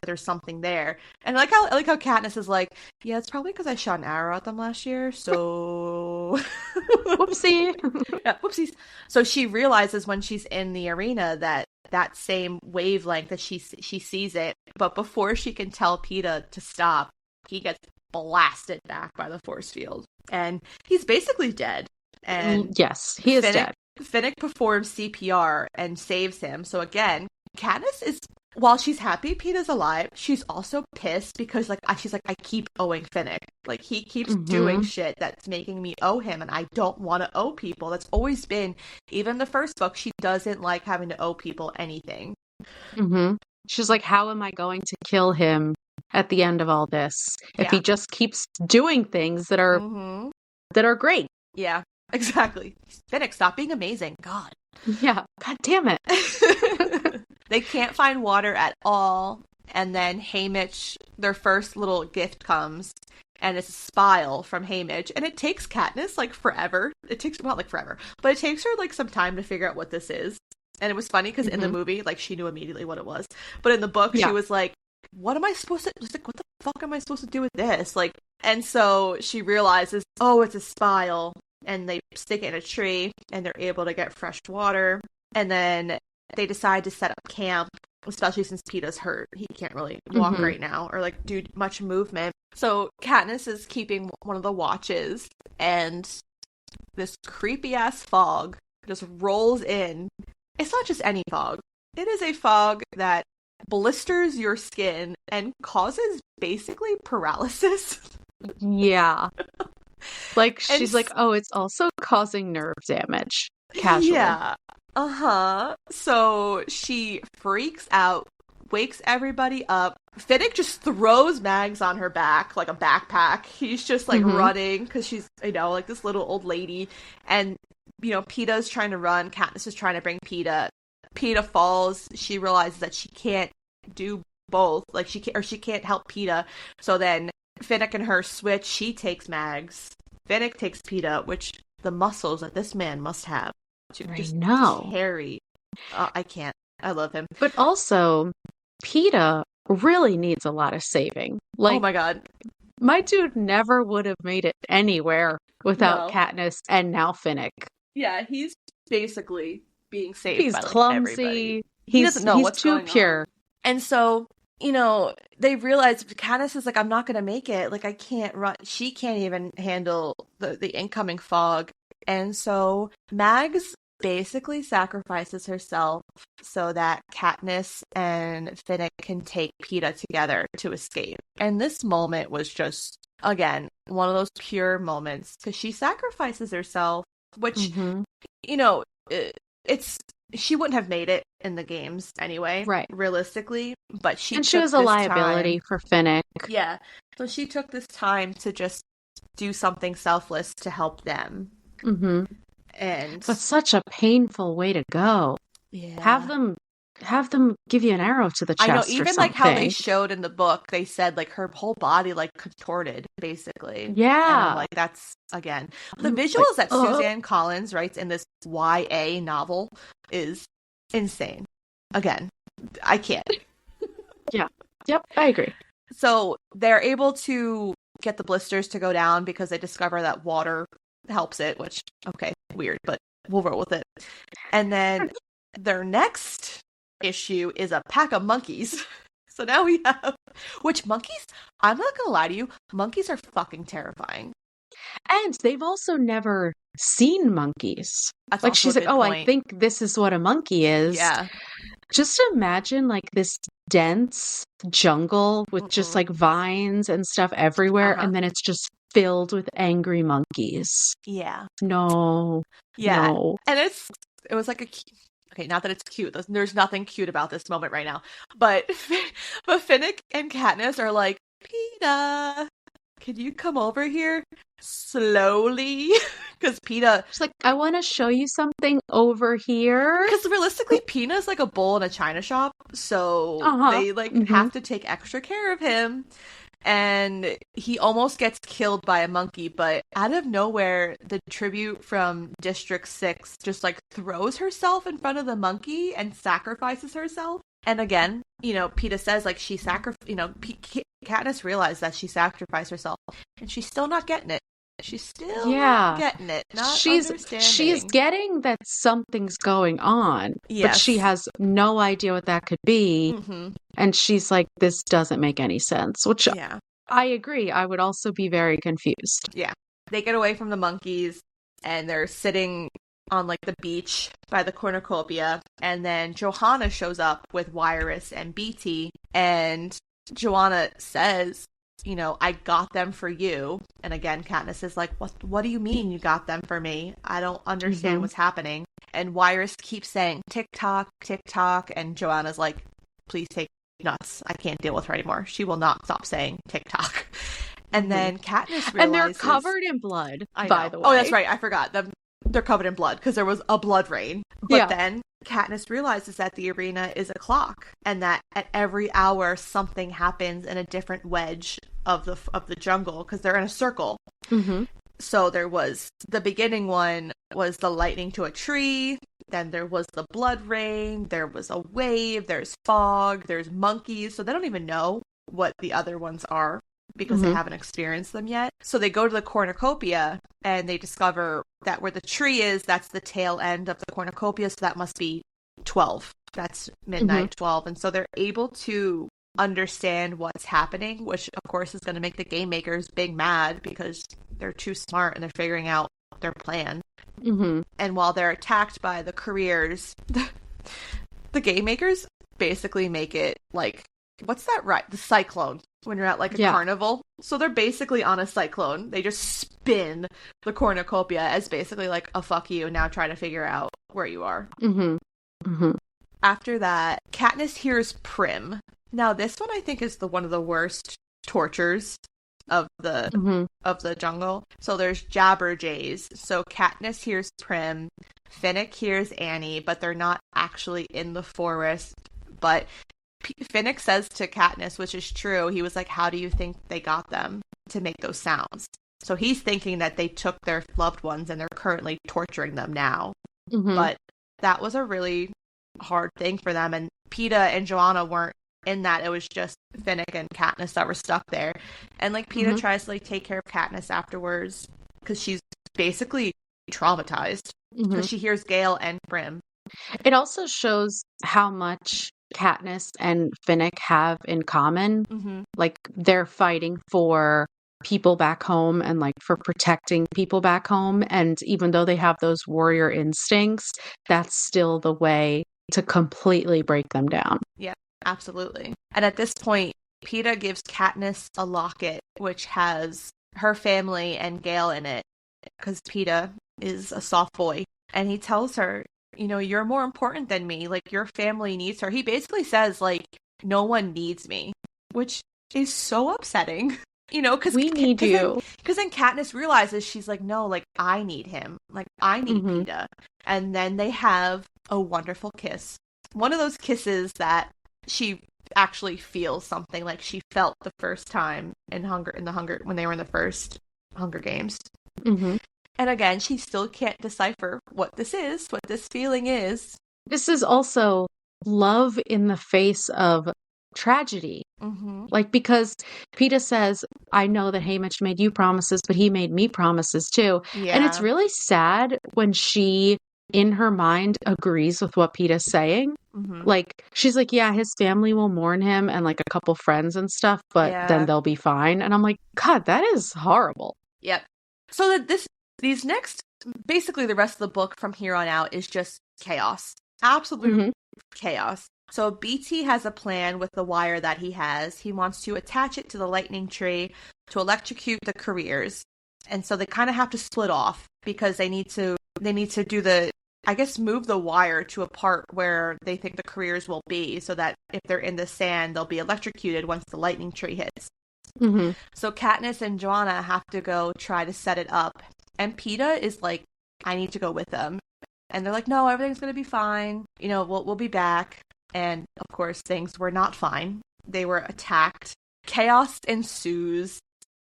there's something there. And I like how Katniss is like, yeah, it's probably because I shot an arrow at them last year, so Whoopsie. yeah, whoopsies. So she realizes when she's in the arena that same wavelength, that she sees it, but before she can tell Peeta to stop, he gets blasted back by the force field, and he's basically dead. And yes, he is dead. Finnick performs CPR and saves him. So again, Katniss is, while she's happy Peeta's alive, she's also pissed because she's like, I keep owing Finnick. Like, he keeps doing shit that's making me owe him, and I don't want to owe people. That's always been, even the first book, she doesn't like having to owe people anything. She's like, how am I going to kill him at the end of all this if he just keeps doing things that are great? Yeah, exactly. Finnick, stop being amazing. God. Yeah, god damn it. They can't find water at all. And then Haymitch, their first little gift comes, and it's a spile from Haymitch. And it takes Katniss like forever. It takes, not like forever, but it takes her like some time to figure out what this is. And it was funny because in the movie, like, she knew immediately what it was. But in the book, she was like, what am I supposed to, like, what the fuck am I supposed to do with this? Like, and so she realizes, oh, it's a spile. And they stick it in a tree, and they're able to get fresh water. And then they decide to set up camp, especially since Peeta's hurt. He can't really walk right now or like do much movement. So Katniss is keeping one of the watches, and this creepy ass fog just rolls in. It's not just any fog. It is a fog that blisters your skin and causes basically paralysis. Yeah. Like, she's like, oh, it's also causing nerve damage. Casually. Yeah. So she freaks out, wakes everybody up. Finnick just throws Mags on her back like a backpack. He's just like running because she's, like this little old lady. And, Peeta's trying to run. Katniss is trying to bring Peeta. Peeta falls. She realizes that she can't do both. Like, she can't help Peeta. So then Finnick and her switch. She takes Mags. Finnick takes Peeta, which the muscles that this man must have to just carry. I can't. I love him. But also, Peeta really needs a lot of saving. Like, oh my god. My dude never would have made it anywhere without Katniss and now Finnick. Yeah, he's basically being saved by like, clumsy. Everybody. He doesn't know what's too going pure. on. And so, they realize Katniss is like, I'm not going to make it. Like, I can't run. She can't even handle the incoming fog. And so Mags basically sacrifices herself so that Katniss and Finnick can take Peeta together to escape. And this moment was just, again, one of those pure moments because she sacrifices herself, which, it's, she wouldn't have made it in the games anyway, right? Realistically, but she was a liability for Finnick. Yeah, so she took this time to just do something selfless to help them. But such a painful way to go. Yeah, have them give you an arrow to the chest. I know, even like how they showed in the book, they said like her whole body like contorted, basically. Yeah, and I'm like, that's again the visuals that Suzanne Collins writes in this YA novel is insane. Again, I can't. Yeah. Yep, I agree. So they're able to get the blisters to go down because they discover that water helps it, which, okay, weird, but we'll roll with it. And then their next issue is a pack of monkeys. So now we have, which monkeys, I'm not gonna lie to you, monkeys are fucking terrifying. And they've also never seen monkeys. That's Like also a she's like, good "Oh, I point. think this is what a monkey is." Yeah. Just imagine like this dense jungle with just Mm-mm. like vines and stuff everywhere, Uh-huh. and then it's just filled with angry monkeys. Yeah. No, Yeah. no. And it was like okay, not that it's cute. There's nothing cute about this moment right now. But but Finnick and Katniss are like, "Peeta, can you come over here slowly?" Because Peeta, She's like, I want to show you something over here. because realistically, Peeta's like a bull in a china shop, so Uh-huh. they like Mm-hmm. have to take extra care of him. And he almost gets killed by a monkey, but out of nowhere, the tribute from District 6 just like throws herself in front of the monkey and sacrifices herself. And again, Peeta says like Katniss realized that she sacrificed herself, and she's still not getting it. She's still not Yeah. getting it, not She's understanding. getting that something's going on, but she Yes. has no idea what that could be. Mm-hmm. And she's like, this doesn't make any sense, which Yeah. I agree. I would also be very confused. Yeah. They get away from the monkeys and they're sitting on like the beach by the cornucopia, and then Johanna shows up with Wyrus and BT, and Joanna says, I got them for you. And again, Katniss is like, what do you mean you got them for me? I don't understand Mm-hmm. what's happening. And Wyrus keeps saying tick tock, and Joanna's like, please take nuts. I can't deal with her anymore. She will not stop saying tick tock. And Mm-hmm. then Katniss And they're realizes, covered in blood, I by know. the Oh, that's way. right. I forgot. They're covered in blood because there was a blood rain. But Yeah. then Katniss realizes that the arena is a clock, and that at every hour something happens in a different wedge of the jungle, because they're in a circle. Mm-hmm. So there was the beginning one was the lightning to a tree. Then there was the blood rain. There was a wave. There's fog. There's monkeys. So they don't even know what the other ones are because they Mm-hmm. haven't experienced them yet. So they go to the cornucopia and they discover that where the tree is, that's the tail end of the cornucopia. So that must be 12. That's midnight 12. And so they're able to understand what's happening, which of course is going to make the game makers big mad because they're too smart and they're figuring out their plan. Mm-hmm. And while they're attacked by the careers, the game makers basically make it like, what's that, right? The cyclone, when you're at like a Yeah. carnival. So they're basically on a cyclone. They just spin the cornucopia as basically like a fuck you, now try to figure out where you are. Mm-hmm. Mm-hmm. After that, Katniss hears Prim. Now this one I think is one of the worst tortures of the Mm-hmm. jungle. So there's Jabberjays. So Katniss hears Prim, Finnick hears Annie, but they're not actually in the forest. But Finnick says to Katniss, which is true, he was like, how do you think they got them to make those sounds? So he's thinking that they took their loved ones and they're currently torturing them now. Mm-hmm. But that was a really hard thing for them. And Peeta and Joanna weren't in that. It was just Finnick and Katniss that were stuck there. And like Peeta Mhm. tries to like take care of Katniss afterwards because she's basically traumatized Mhm. because she hears Gale and Prim. It also shows how much Katniss and Finnick have in common. Mm-hmm. Like they're fighting for people back home and like for protecting people back home. And even though they have those warrior instincts, that's still the way to completely break them down. Yeah, absolutely. And at this point, Peeta gives Katniss a locket which has her family and Gale in it because Peeta is a soft boy. And he tells her, you're more important than me. Like, your family needs her. He basically says, like, no one needs me, which is so upsetting. Because We need you. Because then Katniss realizes, she's like, no, like, I need him. Like, I need Mhm. Peeta. And then they have a wonderful kiss. One of those kisses that she actually feels something like she felt the first time when they were in the first Hunger Games. Mhm. And again, she still can't decipher what this is, what this feeling is. This is also love in the face of tragedy. Mm-hmm. Like, because Peeta says, I know that Haymitch made you promises, but he made me promises too. And it's Yeah. really sad when she, in her mind, agrees with what Peeta's saying. Mm-hmm. Like, she's like, yeah, his family will mourn him and like a couple friends and stuff, but then Yeah. they'll be fine. And I'm like, God, that is horrible. Yep. So that these next, basically the rest of the book from here on out is just chaos. Absolute chaos. So BT has a plan with the wire that he has. He wants to attach it to the lightning tree to electrocute the careers. And so they kind of have to split off because they need to do the, I guess, move the wire to a part where they think the careers will be, so that if they're in the sand, they'll be electrocuted once the lightning tree hits. So Katniss and Joanna have to go try to set it up. And Peeta is like, I need to go with them. And they're like, no, everything's going to be fine. You know, we'll be back. And of course, things were not fine. They were attacked. Chaos ensues.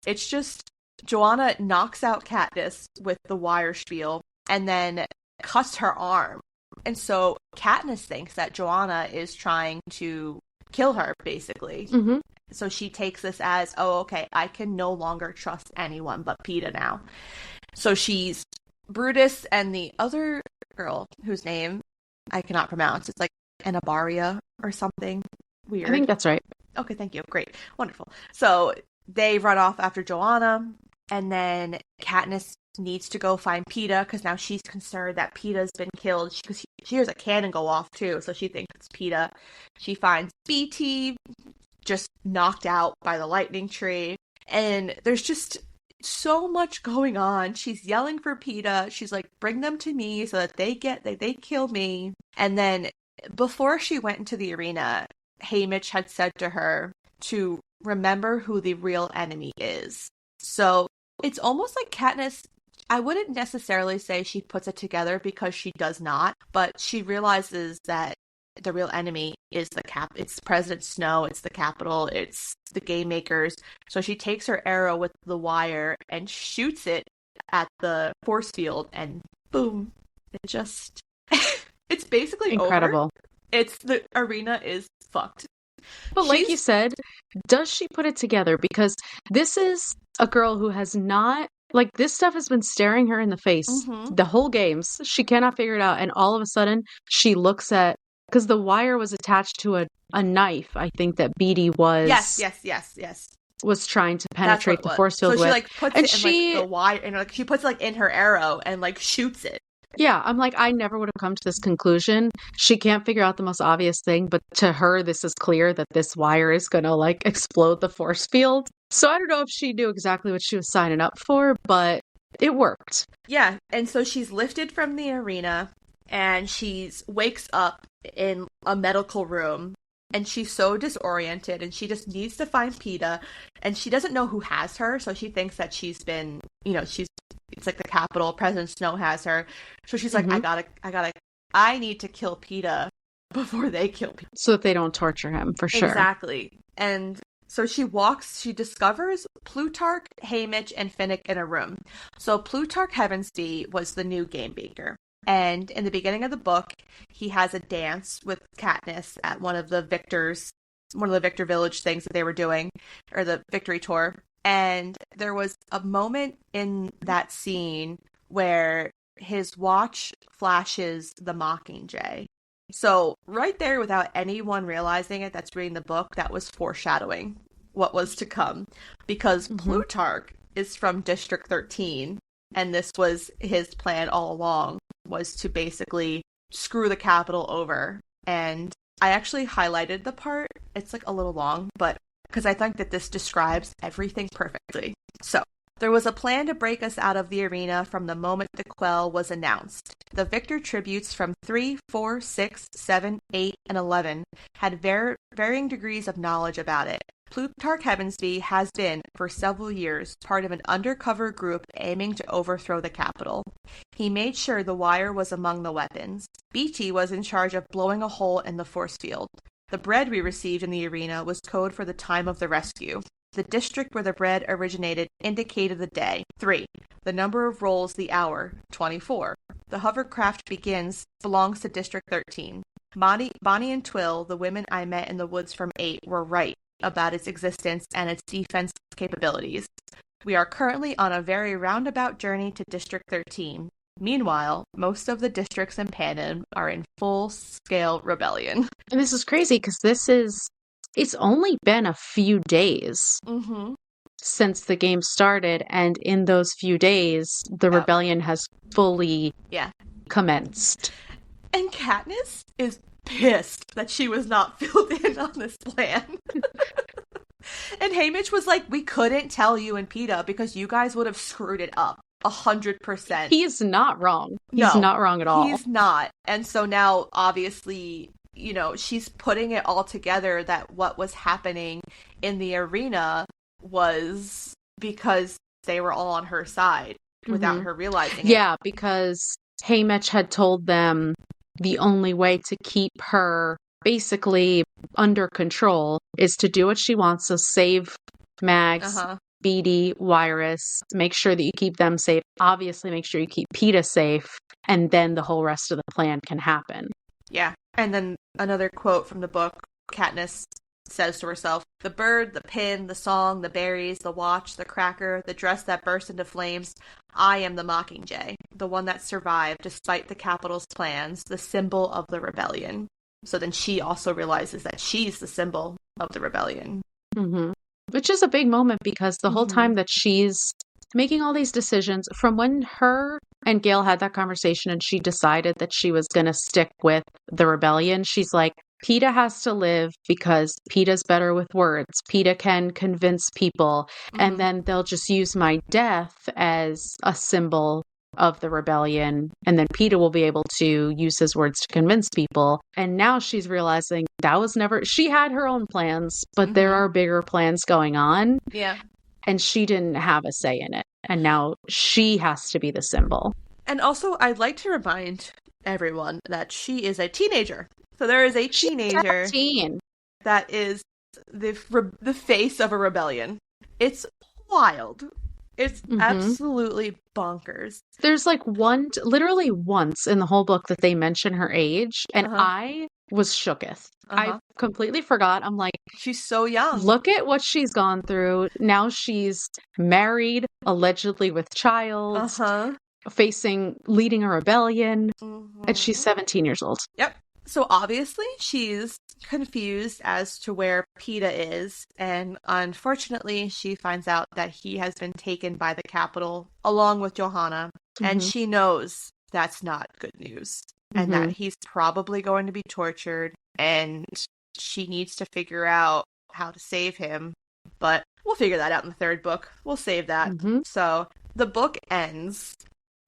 It's just Joanna knocks out Katniss with the wire spiel and then cuts her arm. And so Katniss thinks that Joanna is trying to kill her, basically. So she takes this as, oh, okay, I can no longer trust anyone but Peeta now. So she's Brutus and the other girl whose name I cannot pronounce. It's like Anabaria or something weird. I think that's right. Okay, thank you. Great. Wonderful. So they run off after Joanna, and then Katniss needs to go find Peeta because now she's concerned that Peeta's been killed because she hears a cannon go off too, so she thinks it's Peeta. She finds BT just knocked out by the lightning tree, and there's just so much going on. She's yelling for Peeta. She's like, bring them to me so that they kill me. And then before she went into the arena, Haymitch had said to her to remember who the real enemy is. So it's almost like Katniss, I wouldn't necessarily say she puts it together because she does not, but she realizes that the real enemy is it's President Snow, it's the Capitol, it's the game makers. So she takes her arrow with the wire and shoots it at the force field, and boom, it just it's basically incredible. Over. The arena is fucked. But like you said, does she put it together? Because this is a girl who has not, like, this stuff has been staring her in the face the whole games. She cannot figure it out. And all of a sudden, she looks at, because the wire was attached to a knife, I think, that Beatty was. Yes. Was trying to penetrate the force field with. So she, with. like, puts it in, like, the wire, and, like, she puts it, like, in her arrow and, like, shoots it. Yeah, I'm like, I never would have come to this conclusion. She can't figure out the most obvious thing, but to her, this is clear that this wire is going to, like, explode the force field. So I don't know if she knew exactly what she was signing up for, but it worked. Yeah, and so she's lifted from the arena, and she wakes up in a medical room, and she's so disoriented, and she just needs to find Peeta, and she doesn't know who has her, so she thinks that she's been, you know, it's like the Capitol, President Snow has her, so she's like, I need to kill Peeta before they kill Peeta. So that they don't torture him, for sure. Exactly. And so she discovers Plutarch, Haymitch, and Finnick in a room. So Plutarch Heavensbee was the new game maker. And in the beginning of the book, he has a dance with Katniss at one of the Victor Village things that they were doing, or the Victory Tour. And there was a moment in that scene where his watch flashes the Mockingjay. So right there, without anyone realizing it that's reading the book, that was foreshadowing what was to come. Because Plutarch is from District 13, and this was his plan all along, was to basically screw the Capitol over. And I actually highlighted the part. It's like a little long, but because I think that this describes everything perfectly. So, there was a plan to break us out of the arena from the moment the quell was announced. The victor tributes from 3, 4, 6, 7, 8, and 11 had varying degrees of knowledge about it. Plutarch Heavensbee has been, for several years, part of an undercover group aiming to overthrow the Capitol. He made sure the wire was among the weapons. BT was in charge of blowing a hole in the force field. The bread we received in the arena was code for the time of the rescue. The district where the bread originated indicated the day. 3. The number of rolls the hour. 24. The hovercraft belongs to District 13. Bonnie and Twill, the women I met in the woods from 8, were right about its existence and its defense capabilities. We are currently on a very roundabout journey to District 13. Meanwhile, most of the districts in Panem are in full-scale rebellion. And this is crazy because it's only been a few days. since the game started. And in those few days, the Yep. rebellion has fully Yeah. commenced. And Katniss is pissed that she was not filled in on this plan. And Haymitch was like, we couldn't tell you and Peeta because you guys would have screwed it up 100%. He's not wrong. He's No, not wrong at all. he's not. And so now, obviously, you know, she's putting it all together that what was happening in the arena was because they were all on her side without her realizing it. Yeah, because Haymitch had told them the only way to keep her basically under control is to do what she wants. So save Max, Beady, Wirus, make sure that you keep them safe. Obviously, make sure you keep Peeta safe. And then the whole rest of the plan can happen. Yeah. And then another quote from the book, Katniss says to herself, the bird, the pin, the song, the berries, the watch, the cracker, the dress that burst into flames. I am the Mockingjay, the one that survived despite the Capitol's plans, the symbol of the rebellion. So then she also realizes that she's the symbol of the rebellion. Mm-hmm. Which is a big moment because the whole time that she's making all these decisions, from when her and Gail had that conversation and she decided that she was going to stick with the rebellion, she's like, Peeta has to live because Peeta's better with words. Peeta can convince people, and then they'll just use my death as a symbol of the rebellion, and then Peeta will be able to use his words to convince people. And now she's realizing that was never, she had her own plans, but there are bigger plans going on. Yeah. And she didn't have a say in it. And now she has to be the symbol. And also, I'd like to remind everyone that she is a teenager. So there is a teenager that is the face of a rebellion. It's wild. It's absolutely bonkers. There's like literally once in the whole book that they mention her age, and I was shooketh. I completely forgot. I'm like, she's so young. Look at what she's gone through. Now she's married, allegedly with child, leading a rebellion, and she's 17 years old. Yep. So obviously she's confused as to where Peeta is, and unfortunately she finds out that he has been taken by the Capitol along with Johanna, and she knows that's not good news, and that he's probably going to be tortured, and she needs to figure out how to save him, but we'll figure that out in the third book. We'll save that. So the book ends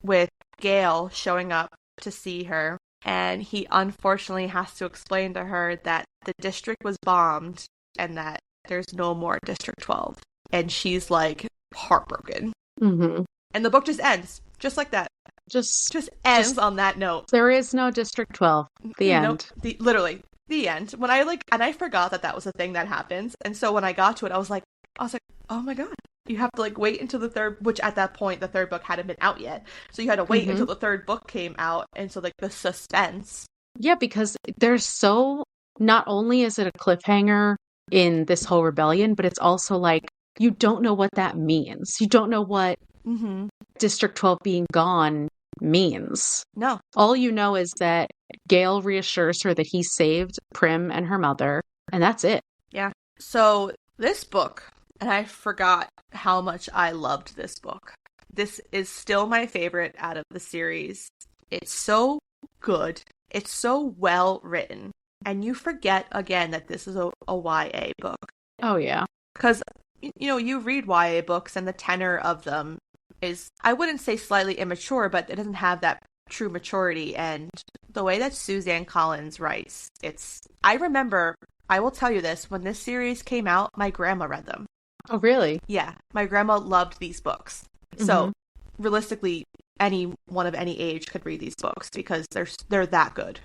with Gale showing up to see her, and he unfortunately has to explain to her that the district was bombed and that there's no more District 12. And she's like heartbroken. And the book just ends. Just like that. Just ends on that note. There is no District 12. The end. Literally. The end. When I forgot that was a thing that happens. And so when I got to it, I was like, oh my God. You have to wait until the third, which at that point the third book hadn't been out yet. So you had to wait until the third book came out. And so the suspense. Yeah, because there's not only is it a cliffhanger in this whole rebellion, but it's also you don't know what that means. You don't know what District 12 being gone means. No. All you know is that Gale reassures her that he saved Prim and her mother, and that's it. Yeah. So this book, and I forgot how much I loved this book. This is still my favorite out of the series. It's so good. It's so well written. And you forget again that this is a YA book. Oh, yeah. Because, you read YA books and the tenor of them is, I wouldn't say slightly immature, but it doesn't have that true maturity. And the way that Suzanne Collins writes, I remember, I will tell you this, when this series came out, my grandma read them. Oh, really? Yeah. My grandma loved these books. So, realistically, anyone of any age could read these books because they're that good.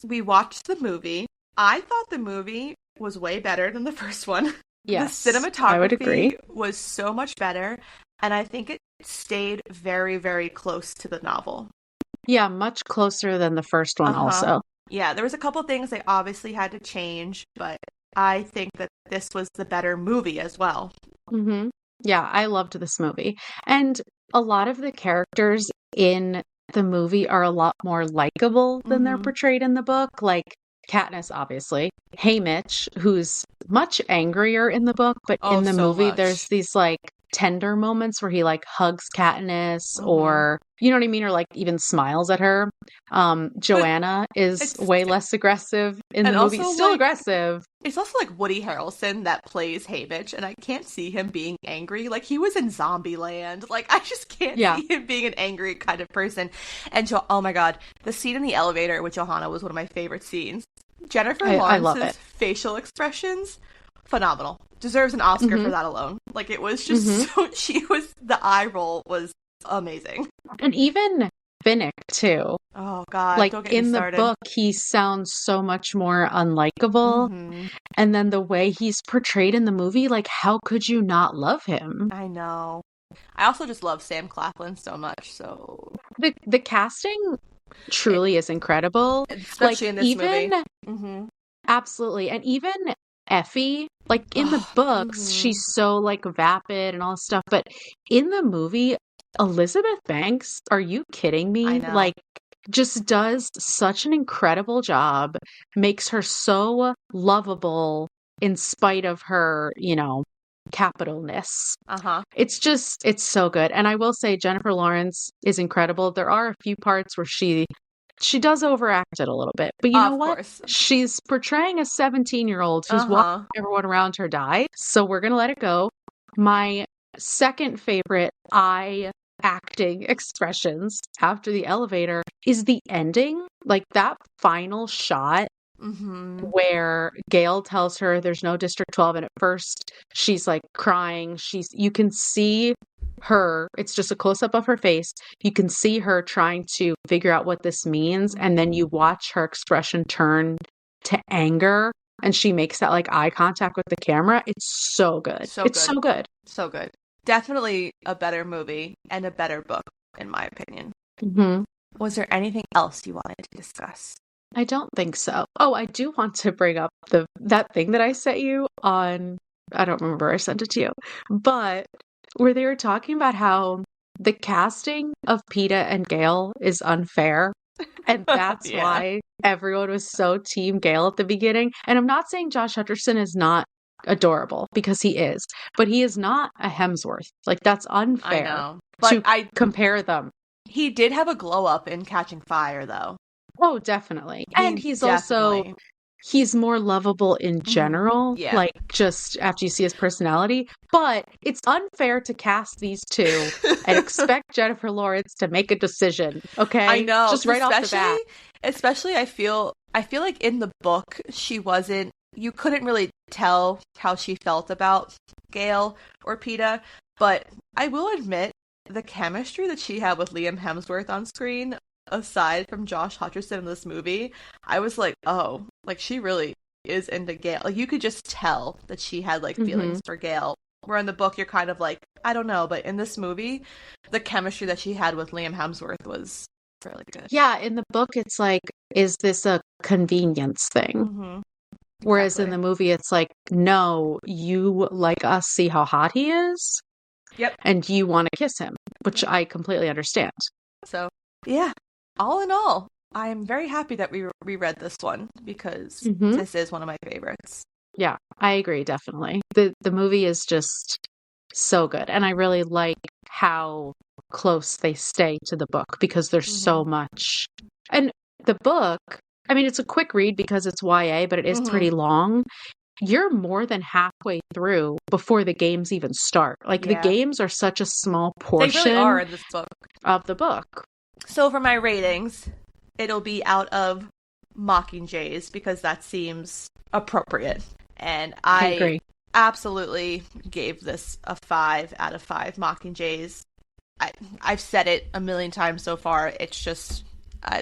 We watched the movie. I thought the movie was way better than the first one. Yes, the cinematography I would agree. Was so much better, and I think it stayed very, very close to the novel. Yeah, much closer than the first one also. Yeah, there was a couple things they obviously had to change, but I think that this was the better movie as well. Yeah, I loved this movie. And a lot of the characters in the movie are a lot more likable than they're portrayed in the book. Katniss, obviously. Haymitch, who's much angrier in the book, but Oh, in the so movie, there's much. these like tender moments where he like hugs Katniss Hmm. or, you know what I mean? Or like even smiles at her. But Joanna is it's way less aggressive in and the movie. also Still like aggressive. it's also like Woody Harrelson that plays Haymitch, and I can't see him being angry. Like he was in Zombieland. Like I just can't Yeah, see him being an angry kind of person. And oh my god, the scene in the elevator with Johanna was one of my favorite scenes. Jennifer I love Lawrence's it. facial expressions, phenomenal. Deserves an Oscar for Hmm. that alone. Like it was just Hmm. so she was the eye roll was amazing. And even Finnick, too. Oh god, Like don't get me in the started. book, he sounds so much more unlikable. Mhm. And then the way he's portrayed in the movie, like, how could you not love him? I know. I also just love Sam Claflin so much, so The casting it, truly is incredible. Like, especially in this even, movie. Mm-hmm. absolutely. And even Effie, like in the Oh, books, mm-hmm. she's so like vapid and all this stuff. But in the movie, Elizabeth Banks, are you kidding I me? know. Like, just does such an incredible job, makes her so lovable in spite of her, capitalness. Uh-huh. It's so good. And I will say Jennifer Lawrence is incredible. There are a few parts where she does overact it a little bit. But you know Of what? course. She's portraying a 17-year-old who's watching Uh-huh. everyone around her die. So we're gonna let it go. My second favorite eye acting expressions after the elevator is the ending. Like that final shot Mm-hmm. where Gail tells her there's no District 12, and at first she's like crying. You can see her, it's just a close up of her face. You can see her trying to figure out what this means, and then you watch her expression turn to anger, and she makes that like eye contact with the camera. It's so good. So It's good. so good. So good. Definitely a better movie and a better book, in my opinion. Hmm. Was there anything else you wanted to discuss? I don't think so. Oh, I do want to bring up the that thing that I sent you on, I don't remember, I sent it to you, but where they were talking about how the casting of Peeta and Gale is unfair, and that's Yeah. why everyone was so Team Gale at the beginning. And I'm not saying Josh Hutcherson is not adorable, because he is, but he is not a Hemsworth. Like that's I unfair know. But to compare them. he did have a glow up in Catching Fire though. Oh, definitely. And He definitely. he's more lovable in Hmm. general, Yeah. like just after you see his personality. But it's unfair to cast these two and expect Jennifer Lawrence to make a decision, I okay? know, Just 'cause right off the bat. especially I feel like in the book she wasn't you couldn't really tell how she felt about Gale or Peeta, but I will admit the chemistry that she had with Liam Hemsworth on screen, aside from Josh Hutcherson in this movie, I was like, oh, like she really is into Gale. Like you could just tell that she had like Hmm. feelings for Gale. Where in the book you're kind of like, I don't know, but in this movie, the chemistry that she had with Liam Hemsworth was really good. Yeah, in the book, it's like, is this a convenience thing? Mm-hmm. Whereas in Exactly. the movie, it's like, no, you like us see how hot he is, Yep. and you want to kiss him, which Yep. I completely understand. So, yeah. All in all, I am very happy that we reread this one because Hmm. this is one of my favorites. Yeah, I agree, definitely. The movie is just so good. And I really like how close they stay to the book, because there's Mm-hmm. so much. And the book, I mean, it's a quick read because it's YA, but it is Mm-hmm. pretty long. You're more than halfway through before the games even start. Like the Yeah. games are such a small They really are portion in this book. of the book. So for my ratings, it'll be out of Mockingjays because that seems appropriate. And I I agree. absolutely gave this a 5 out of 5 Mockingjays. I've said it a million times so far. It's just,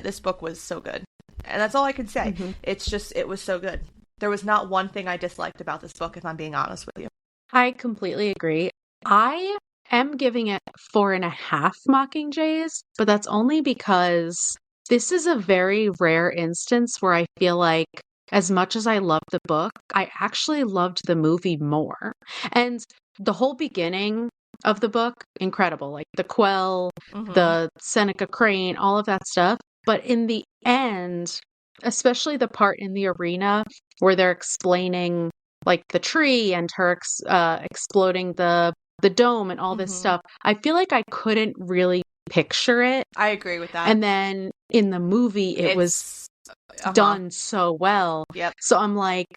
this book was so good. And that's all I can say. Hmm. It's just, it was so good. There was not one thing I disliked about this book, if I'm being honest with you. I completely agree. I am giving it 4.5 Mockingjays, but that's only because this is a very rare instance where I feel like, as much as I loved the book, I actually loved the movie more. And the whole beginning of the book, incredible. Like the Quell, Mm-hmm. the Seneca Crane, all of that stuff. But in the end, Especially the part in the arena where they're explaining like the tree and her exploding the dome and all this Hmm. stuff. I feel like I couldn't really picture it. I agree with that. And then in the movie, it was It's uh-huh. done so well. Yep. So I'm like,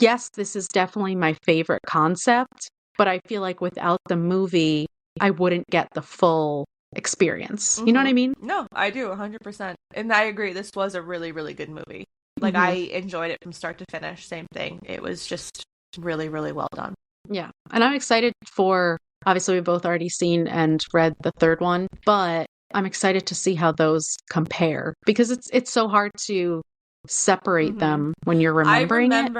yes, this is definitely my favorite concept, but I feel like without the movie, I wouldn't get the full experience. You know what Hmm. I mean? No, I do 100%. And I agree. This was a really, really good movie. Like I Hmm. enjoyed it from start to finish. Same thing. It was just really, really well done. Yeah. And I'm excited for, obviously, we've both already seen and read the third one, but I'm excited to see how those compare because it's so hard to separate Hmm. them when you're remembering it.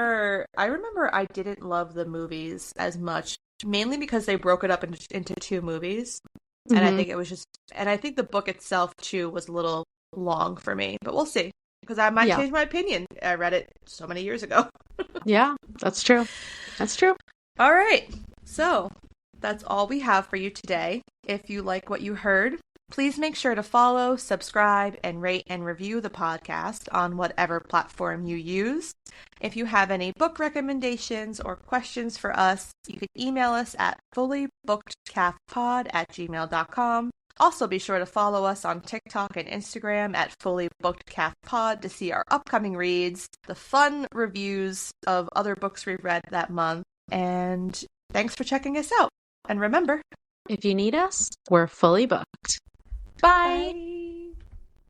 I remember I didn't love the movies as much, mainly because they broke it up into two movies. And I Hmm. think it was just, and I think the book itself too was a little long for me, but we'll see. Because I might Yeah. change my opinion. I read it so many years ago. Yeah, that's true. That's true. All right. So that's all we have for you today. If you like what you heard, please make sure to follow, subscribe, and rate and review the podcast on whatever platform you use. If you have any book recommendations or questions for us, you can email us at fullybookedcafpod@gmail.com. Also, be sure to follow us on TikTok and Instagram at fullybookedcafpod to see our upcoming reads, the fun reviews of other books we've read that month, and thanks for checking us out. And remember, If you need us, we're fully booked. Bye. bye.